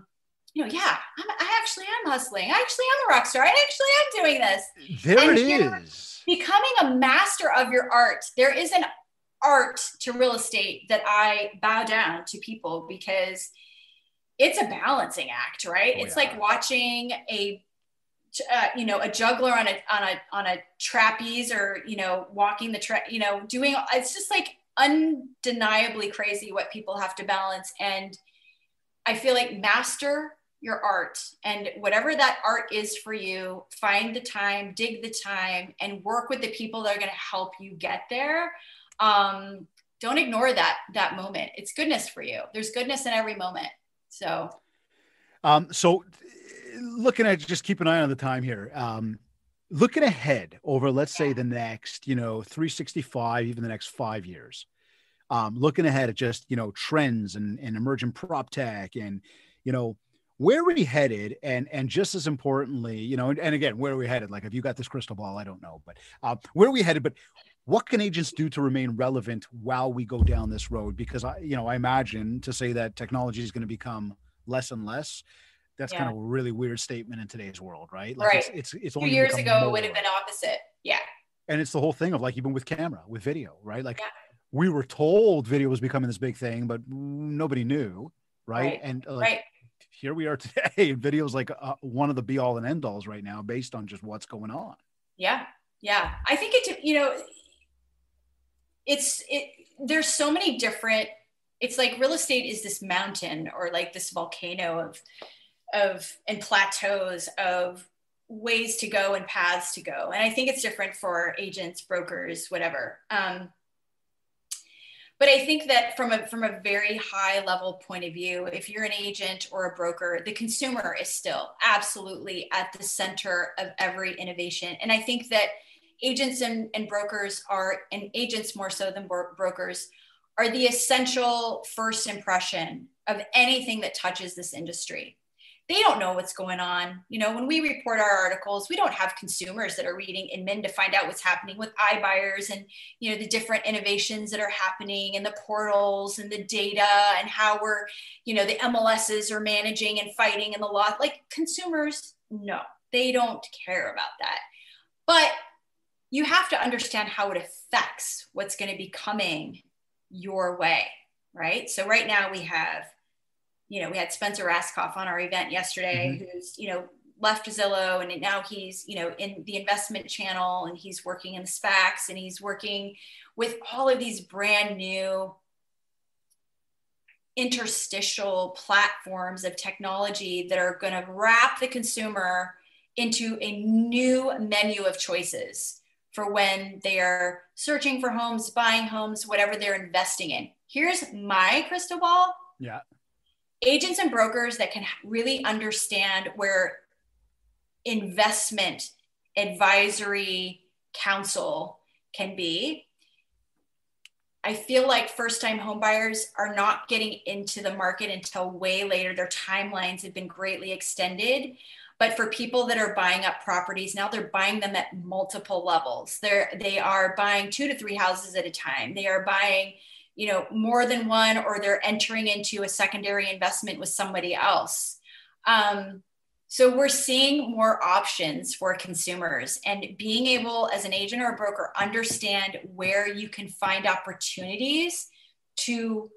actually am hustling. I actually am a rock star. I actually am doing this. There it is. Becoming a master of your art. There is an art to real estate that I bow down to people, because it's a balancing act, right? It's like watching a juggler on a trapeze, or, walking the doing, it's just like undeniably crazy what people have to balance. And I feel like master your art, and whatever that art is for you, find the time, dig the time, and work with the people that are going to help you get there. Don't ignore that moment. It's goodness for you. There's goodness in every moment. So looking at, just keep an eye on the time here. Looking ahead over, let's say the next, 365, even the next 5 years, looking ahead at just, trends and emerging prop tech and, where are we headed? And just as importantly, and again, where are we headed? Like, have you got this crystal ball? I don't know, but where are we headed? But what can agents do to remain relevant while we go down this road? Because I imagine to say that technology is going to become less and less, that's kind of a really weird statement in today's world, right? Like it's a few years ago, it would have been opposite. Yeah. And it's the whole thing of like, even with camera, with video, right? Like we were told video was becoming this big thing, but nobody knew. Right. And here we are today. Video is like one of the be all and end alls right now, based on just what's going on. Yeah. Yeah. I think there's so many different, it's like real estate is this mountain, or like this volcano and plateaus of ways to go and paths to go. And I think it's different for agents, brokers, whatever. But I think that from a very high level point of view, if you're an agent or a broker, the consumer is still absolutely at the center of every innovation. And I think that agents and brokers and agents more so than brokers, are the essential first impression of anything that touches this industry. They don't know what's going on. When we report our articles, we don't have consumers that are reading Inman to find out what's happening with iBuyers and, the different innovations that are happening and the portals and the data and how we're, the MLSs are managing and fighting and the law. Like consumers, no, they don't care about that. But you have to understand how it affects what's going to be coming your way, right? So right now we have, we had Spencer Raskoff on our event yesterday, who's, left Zillow and now he's, in the investment channel and he's working in the SPACs and he's working with all of these brand new interstitial platforms of technology that are going to wrap the consumer into a new menu of choices for when they are searching for homes, buying homes, whatever they're investing in. Here's my crystal ball. Yeah. Agents and brokers that can really understand where investment advisory counsel can be. I feel like first-time home buyers are not getting into the market until way later. Their timelines have been greatly extended. But for people that are buying up properties now, they're buying them at multiple levels. They are buying 2 to 3 houses at a time. They are buying, more than one, or they're entering into a secondary investment with somebody else. So we're seeing more options for consumers, and being able as an agent or a broker understand where you can find opportunities to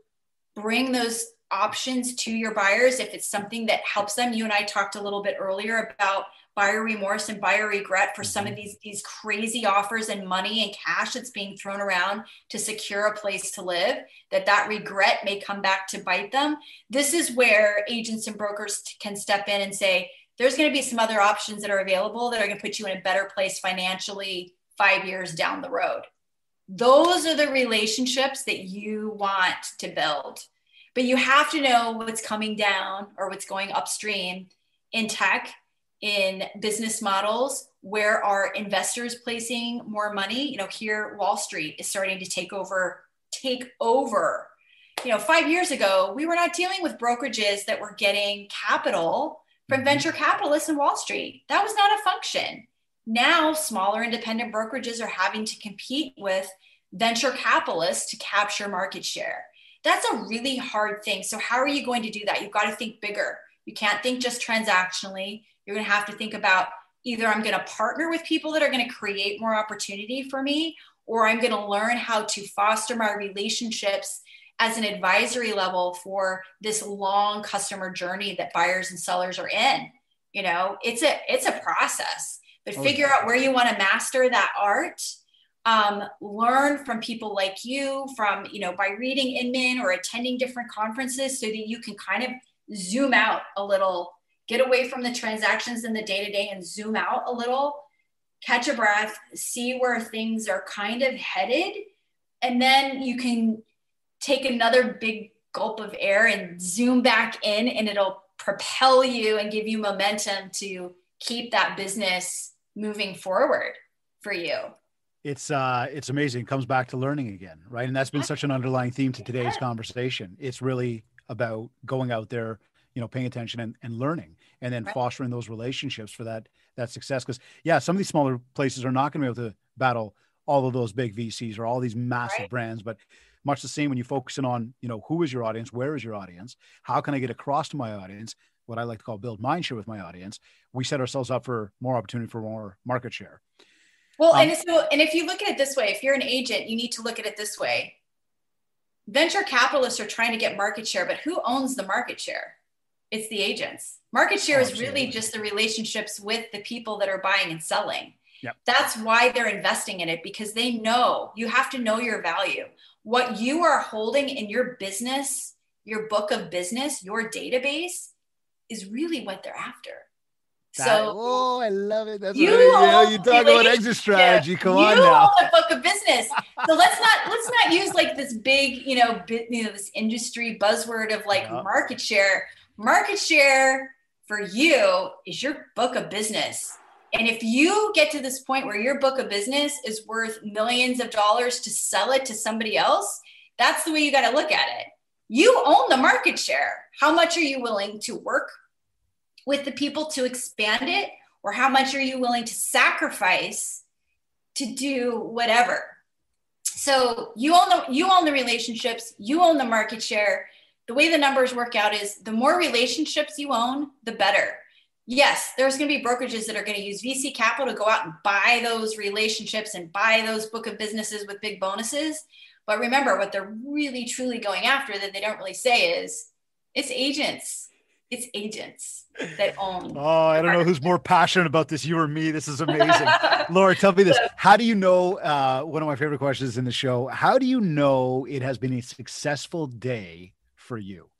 bring those options to your buyers if it's something that helps them. You and I talked a little bit earlier about buyer remorse and buyer regret for some of these crazy offers and money and cash that's being thrown around to secure a place to live, that regret may come back to bite them. This is where agents and brokers can step in and say, there's going to be some other options that are available that are going to put you in a better place financially 5 years down the road. Those are the relationships that you want to build. But you have to know what's coming down or what's going upstream in tech, in business models. Where are investors placing more money? Here Wall Street is starting to take over. 5 years ago, we were not dealing with brokerages that were getting capital from venture capitalists in Wall Street. That was not a function. Now, smaller independent brokerages are having to compete with venture capitalists to capture market share. That's a really hard thing. So how are you going to do that? You've got to think bigger. You can't think just transactionally. You're going to have to think about either I'm going to partner with people that are going to create more opportunity for me, or I'm going to learn how to foster my relationships as an advisory level for this long customer journey that buyers and sellers are in. It's a process, but figure out where you want to master that art. Learn from people like you, by reading Inman or attending different conferences so that you can kind of zoom out a little, get away from the transactions in the day-to-day and zoom out a little, catch a breath, see where things are kind of headed. And then you can take another big gulp of air and zoom back in, and it'll propel you and give you momentum to keep that business moving forward for you. It's amazing. It comes back to learning again, right? And that's been such an underlying theme to today's conversation. It's really about going out there, paying attention and learning, and then fostering those relationships for that success. Because some of these smaller places are not going to be able to battle all of those big VCs or all these massive brands, but much the same when you focus in on, who is your audience? Where is your audience? How can I get across to my audience? What I like to call build mind share with my audience. We set ourselves up for more opportunity for more market share. Well, and if you look at it this way, if you're an agent, you need to look at it this way. Venture capitalists are trying to get market share, but who owns the market share? It's the agents. Market share is really just the relationships with the people that are buying and selling. Yep. That's why they're investing in it, because they know you have to know your value. What you are holding in your business, your book of business, your database is really what they're after. I love it. That's you talk about exit strategy. Come on now. You own a book of business. So let's not use like this big, this industry buzzword of market share. Market share for you is your book of business. And if you get to this point where your book of business is worth millions of dollars to sell it to somebody else, that's the way you got to look at it. You own the market share. How much are you willing to work with the people to expand it, or how much are you willing to sacrifice to do whatever? So you own the relationships, you own the market share. The way the numbers work out is the more relationships you own, the better. Yes, there's going to be brokerages that are going to use VC capital to go out and buy those relationships and buy those book of businesses with big bonuses. But remember, what they're really, truly going after that they don't really say is it's agents. It's agents that own. Oh, I don't know who's more passionate about this, you or me. This is amazing. Laura, tell me this. How do you know, one of my favorite questions in the show, how do you know it has been a successful day for you?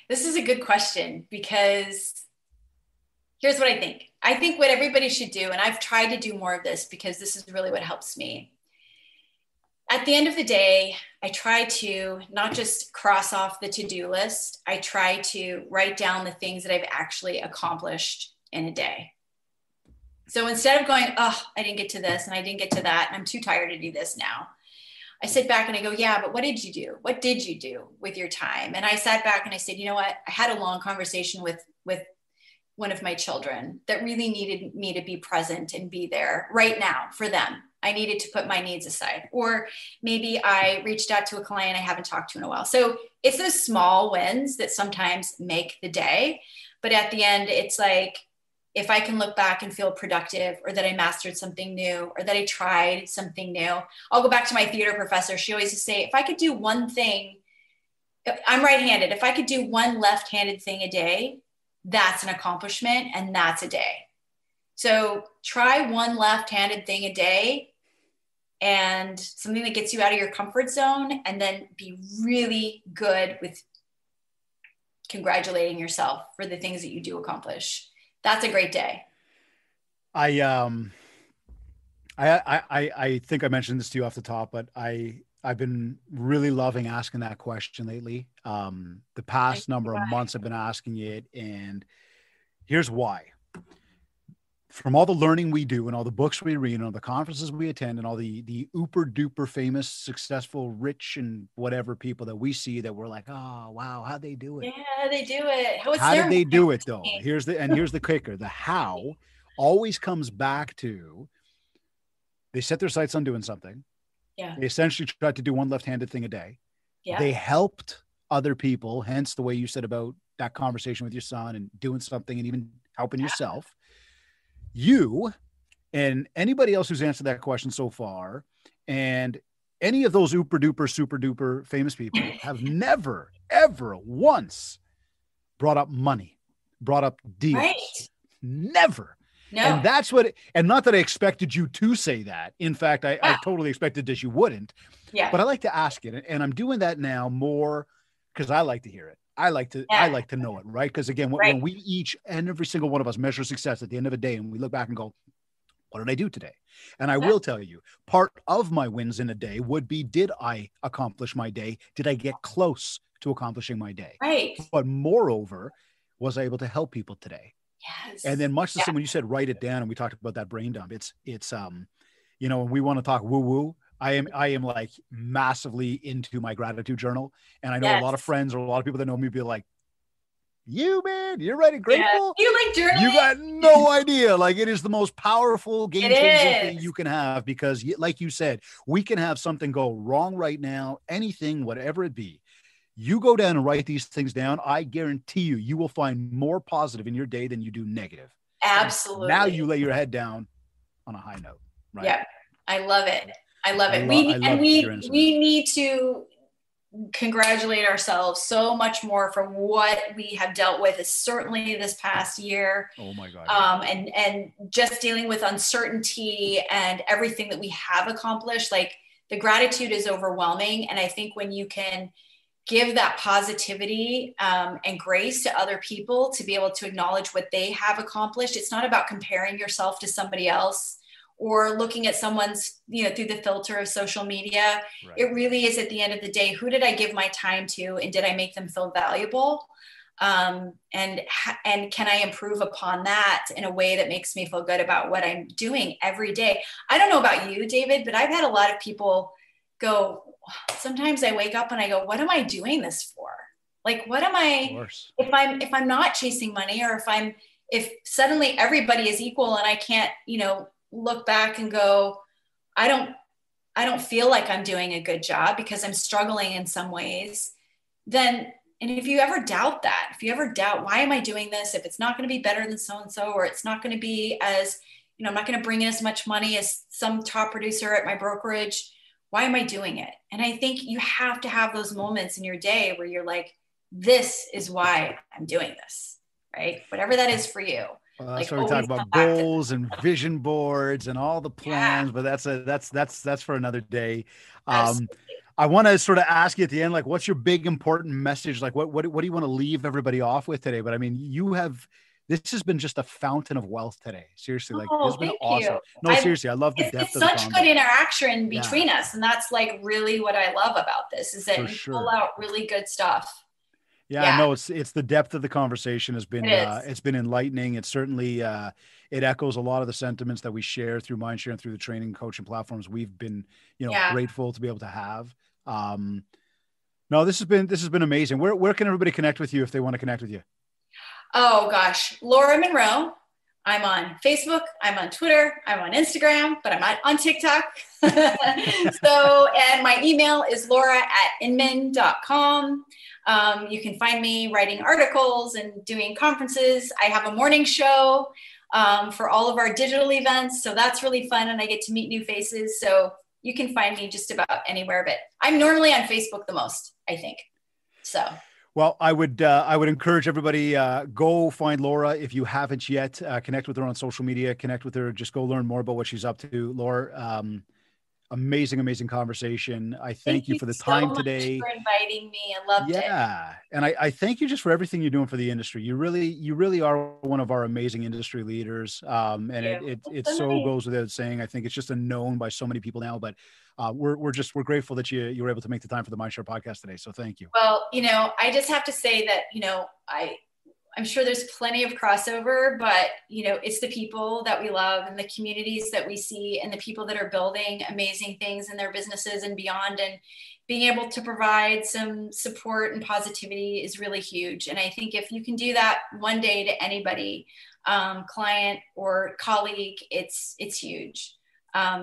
This is a good question, because here's what I think. I think what everybody should do, and I've tried to do more of this because this is really what helps me. At the end of the day, I try to not just cross off the to-do list. I try to write down the things that I've actually accomplished in a day. So instead of going, oh, I didn't get to this and I didn't get to that, and I'm too tired to do this now, I sit back and I go, yeah, but what did you do? What did you do with your time? And I sat back and I said, you know what? I had a long conversation with one of my children that really needed me to be present and be there right now for them. I needed to put my needs aside. Or maybe I reached out to a client I haven't talked to in a while. So it's those small wins that sometimes make the day. But at the end, it's like, if I can look back and feel productive, or that I mastered something new, or that I tried something new. I'll go back to my theater professor. She always used to say, if I could do one thing, I'm right-handed. If I could do one left-handed thing a day, that's an accomplishment, and that's a day. So try one left-handed thing a day, and something that gets you out of your comfort zone, and then be really good with congratulating yourself for the things that you do accomplish. That's a great day. I think I mentioned this to you off the top, but I've been really loving asking that question lately. The past number of months I've been asking it, and here's why. From all the learning we do and all the books we read and all the conferences we attend and all the uber duper famous, successful, rich and whatever people that we see that we're like, oh, wow, how'd they do it? Yeah, they do it. How did they do it though? Here's the kicker. The how always comes back to, they set their sights on doing something. Yeah. They essentially tried to do one left-handed thing a day. Yeah. They helped other people, hence the way you said about that conversation with your son and doing something and even helping yourself. You and anybody else who's answered that question so far, and any of those super duper, super duper famous people have never, ever once brought up money, brought up deals. Right. Never. No. And that's what, and not that I expected you to say that. In fact, I totally expected that you wouldn't. Yeah. But I like to ask it. And I'm doing that now more because I like to hear it. I like to know it, right? Because again, when we each and every single one of us measure success at the end of a day, and we look back and go, what did I do today? And I will tell you, part of my wins in a day would be, did I accomplish my day? Did I get close to accomplishing my day? Right. But moreover, was I able to help people today? Yes. And then much the same when you said write it down, and we talked about that brain dump. It's you know, when we want to talk woo woo, I am like massively into my gratitude journal. And I know a lot of friends or a lot of people that know me be like, you, man, you're writing grateful. Yeah. You like journaling? You got no idea. Like, it is the most powerful game changing thing you can have, because like you said, we can have something go wrong right now, anything, whatever it be. You go down and write these things down. I guarantee you will find more positive in your day than you do negative. Absolutely. And now you lay your head down on a high note, right? Yeah. I love it. I love it. We need to congratulate ourselves so much more for what we have dealt with, is certainly this past year. Oh my God. And just dealing with uncertainty and everything that we have accomplished. Like, the gratitude is overwhelming. And I think when you can give that positivity and grace to other people to be able to acknowledge what they have accomplished, it's not about comparing yourself to somebody else or looking at someone's, through the filter of social media. Right. It really is, at the end of the day, who did I give my time to, and did I make them feel valuable? And can I improve upon that in a way that makes me feel good about what I'm doing every day? I don't know about you, David, but I've had a lot of people go, sometimes I wake up and I go, what am I doing this for? Like, what am I, if I'm not chasing money, or if suddenly everybody is equal and I can't, look back and go, I don't feel like I'm doing a good job because I'm struggling in some ways, then, and if you ever doubt that, why am I doing this? If it's not going to be better than so-and-so, or it's not going to be as, I'm not going to bring in as much money as some top producer at my brokerage, why am I doing it? And I think you have to have those moments in your day where you're like, this is why I'm doing this, right? Whatever that is for you. Well, that's where we talk about goals and vision boards and all the plans, but that's for another day. I want to sort of ask you at the end, like, what's your big important message? Like, what do you want to leave everybody off with today? But I mean, this has been just a fountain of wealth today. Seriously, like, this has been awesome. No, seriously, I love the depth of the such good interaction between us. And that's like really what I love about this, is that you pull out really good stuff. Yeah, no, it's the depth of the conversation has been, it's been enlightening. It's certainly, it echoes a lot of the sentiments that we share through MindShare and through the training and coaching platforms we've been, grateful to be able to have. No, this has been amazing. Where can everybody connect with you if they want to connect with you? Oh gosh, Laura Monroe. I'm on Facebook, I'm on Twitter, I'm on Instagram, but I'm not on TikTok. And my email is laura@inman.com. You can find me writing articles and doing conferences. I have a morning show for all of our digital events. So that's really fun. And I get to meet new faces. So you can find me just about anywhere, but I'm normally on Facebook the most, I think. So. Well, I would encourage everybody, go find Laura. If you haven't yet, connect with her on social media, connect with her, just go learn more about what she's up to. Laura, amazing conversation. I thank you for the time today. For inviting me. I loved it. Yeah. And I thank you just for everything you're doing for the industry. You really are one of our amazing industry leaders. And it so goes without saying. I think it's just known by so many people now, but we're grateful that you were able to make the time for the MindShare podcast today. So thank you. Well, I just have to say that, I'm sure there's plenty of crossover, but it's the people that we love and the communities that we see and the people that are building amazing things in their businesses and beyond, and being able to provide some support and positivity is really huge. And I think if you can do that one day to anybody, client or colleague, it's huge.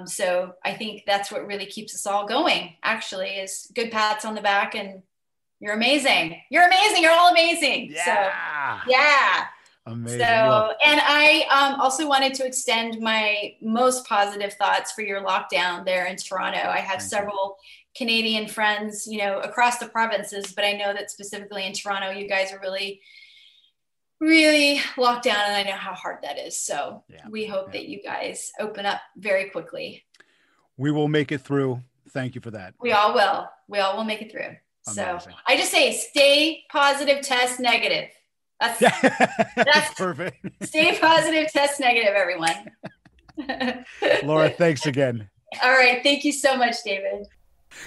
So I think that's what really keeps us all going, actually, is good pats on the back and you're amazing. You're amazing. You're all amazing. Yeah. So, yeah. Amazing. So, and I also wanted to extend my most positive thoughts for your lockdown there in Toronto. I have several Canadian friends, across the provinces, but I know that specifically in Toronto, you guys are really, really locked down, and I know how hard that is. So we hope that you guys open up very quickly. We will make it through. Thank you for that. We all will. We all will make it through. Amazing. So I just say, stay positive, test negative. That's perfect. Stay positive, test negative, everyone. Laura, thanks again. All right. Thank you so much, David.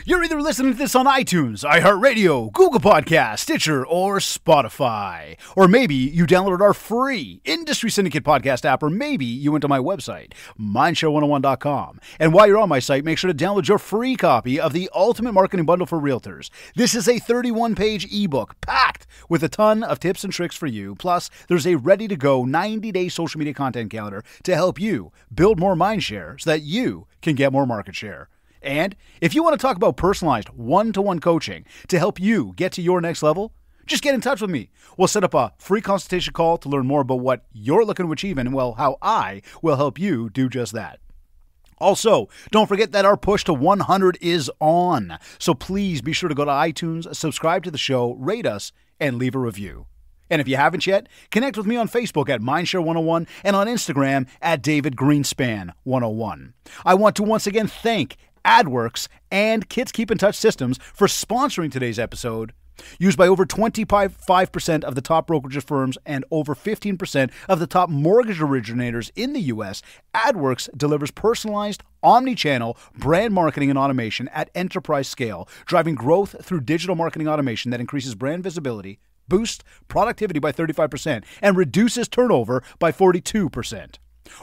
You're either listening to this on iTunes, iHeartRadio, Google Podcasts, Stitcher, or Spotify. Or maybe you downloaded our free Industry Syndicate podcast app, or maybe you went to my website, MindShare101.com. And while you're on my site, make sure to download your free copy of the Ultimate Marketing Bundle for Realtors. This is a 31-page ebook packed with a ton of tips and tricks for you. Plus, there's a ready-to-go 90-day social media content calendar to help you build more mindshare so that you can get more market share. And if you want to talk about personalized one-to-one coaching to help you get to your next level, just get in touch with me. We'll set up a free consultation call to learn more about what you're looking to achieve and, well, how I will help you do just that. Also, don't forget that our push to 100 is on. So please be sure to go to iTunes, subscribe to the show, rate us, and leave a review. And if you haven't yet, connect with me on Facebook at MindShare101 and on Instagram at DavidGreenspan101. I want to once again thank Adwerx and Kids Keep in Touch Systems for sponsoring today's episode. Used by over 25% of the top brokerage firms and over 15% of the top mortgage originators in the U.S., Adwerx delivers personalized, omnichannel brand marketing and automation at enterprise scale, driving growth through digital marketing automation that increases brand visibility, boosts productivity by 35%, and reduces turnover by 42%.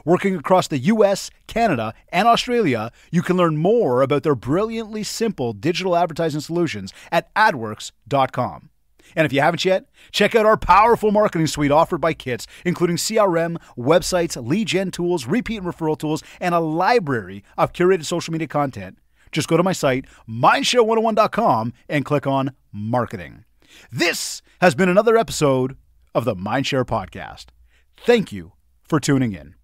Working across the US, Canada, and Australia, you can learn more about their brilliantly simple digital advertising solutions at adwerx.com. And if you haven't yet, check out our powerful marketing suite offered by Kits, including CRM, websites, lead gen tools, repeat and referral tools, and a library of curated social media content. Just go to my site, mindshare101.com, and click on Marketing. This has been another episode of the MindShare Podcast. Thank you for tuning in.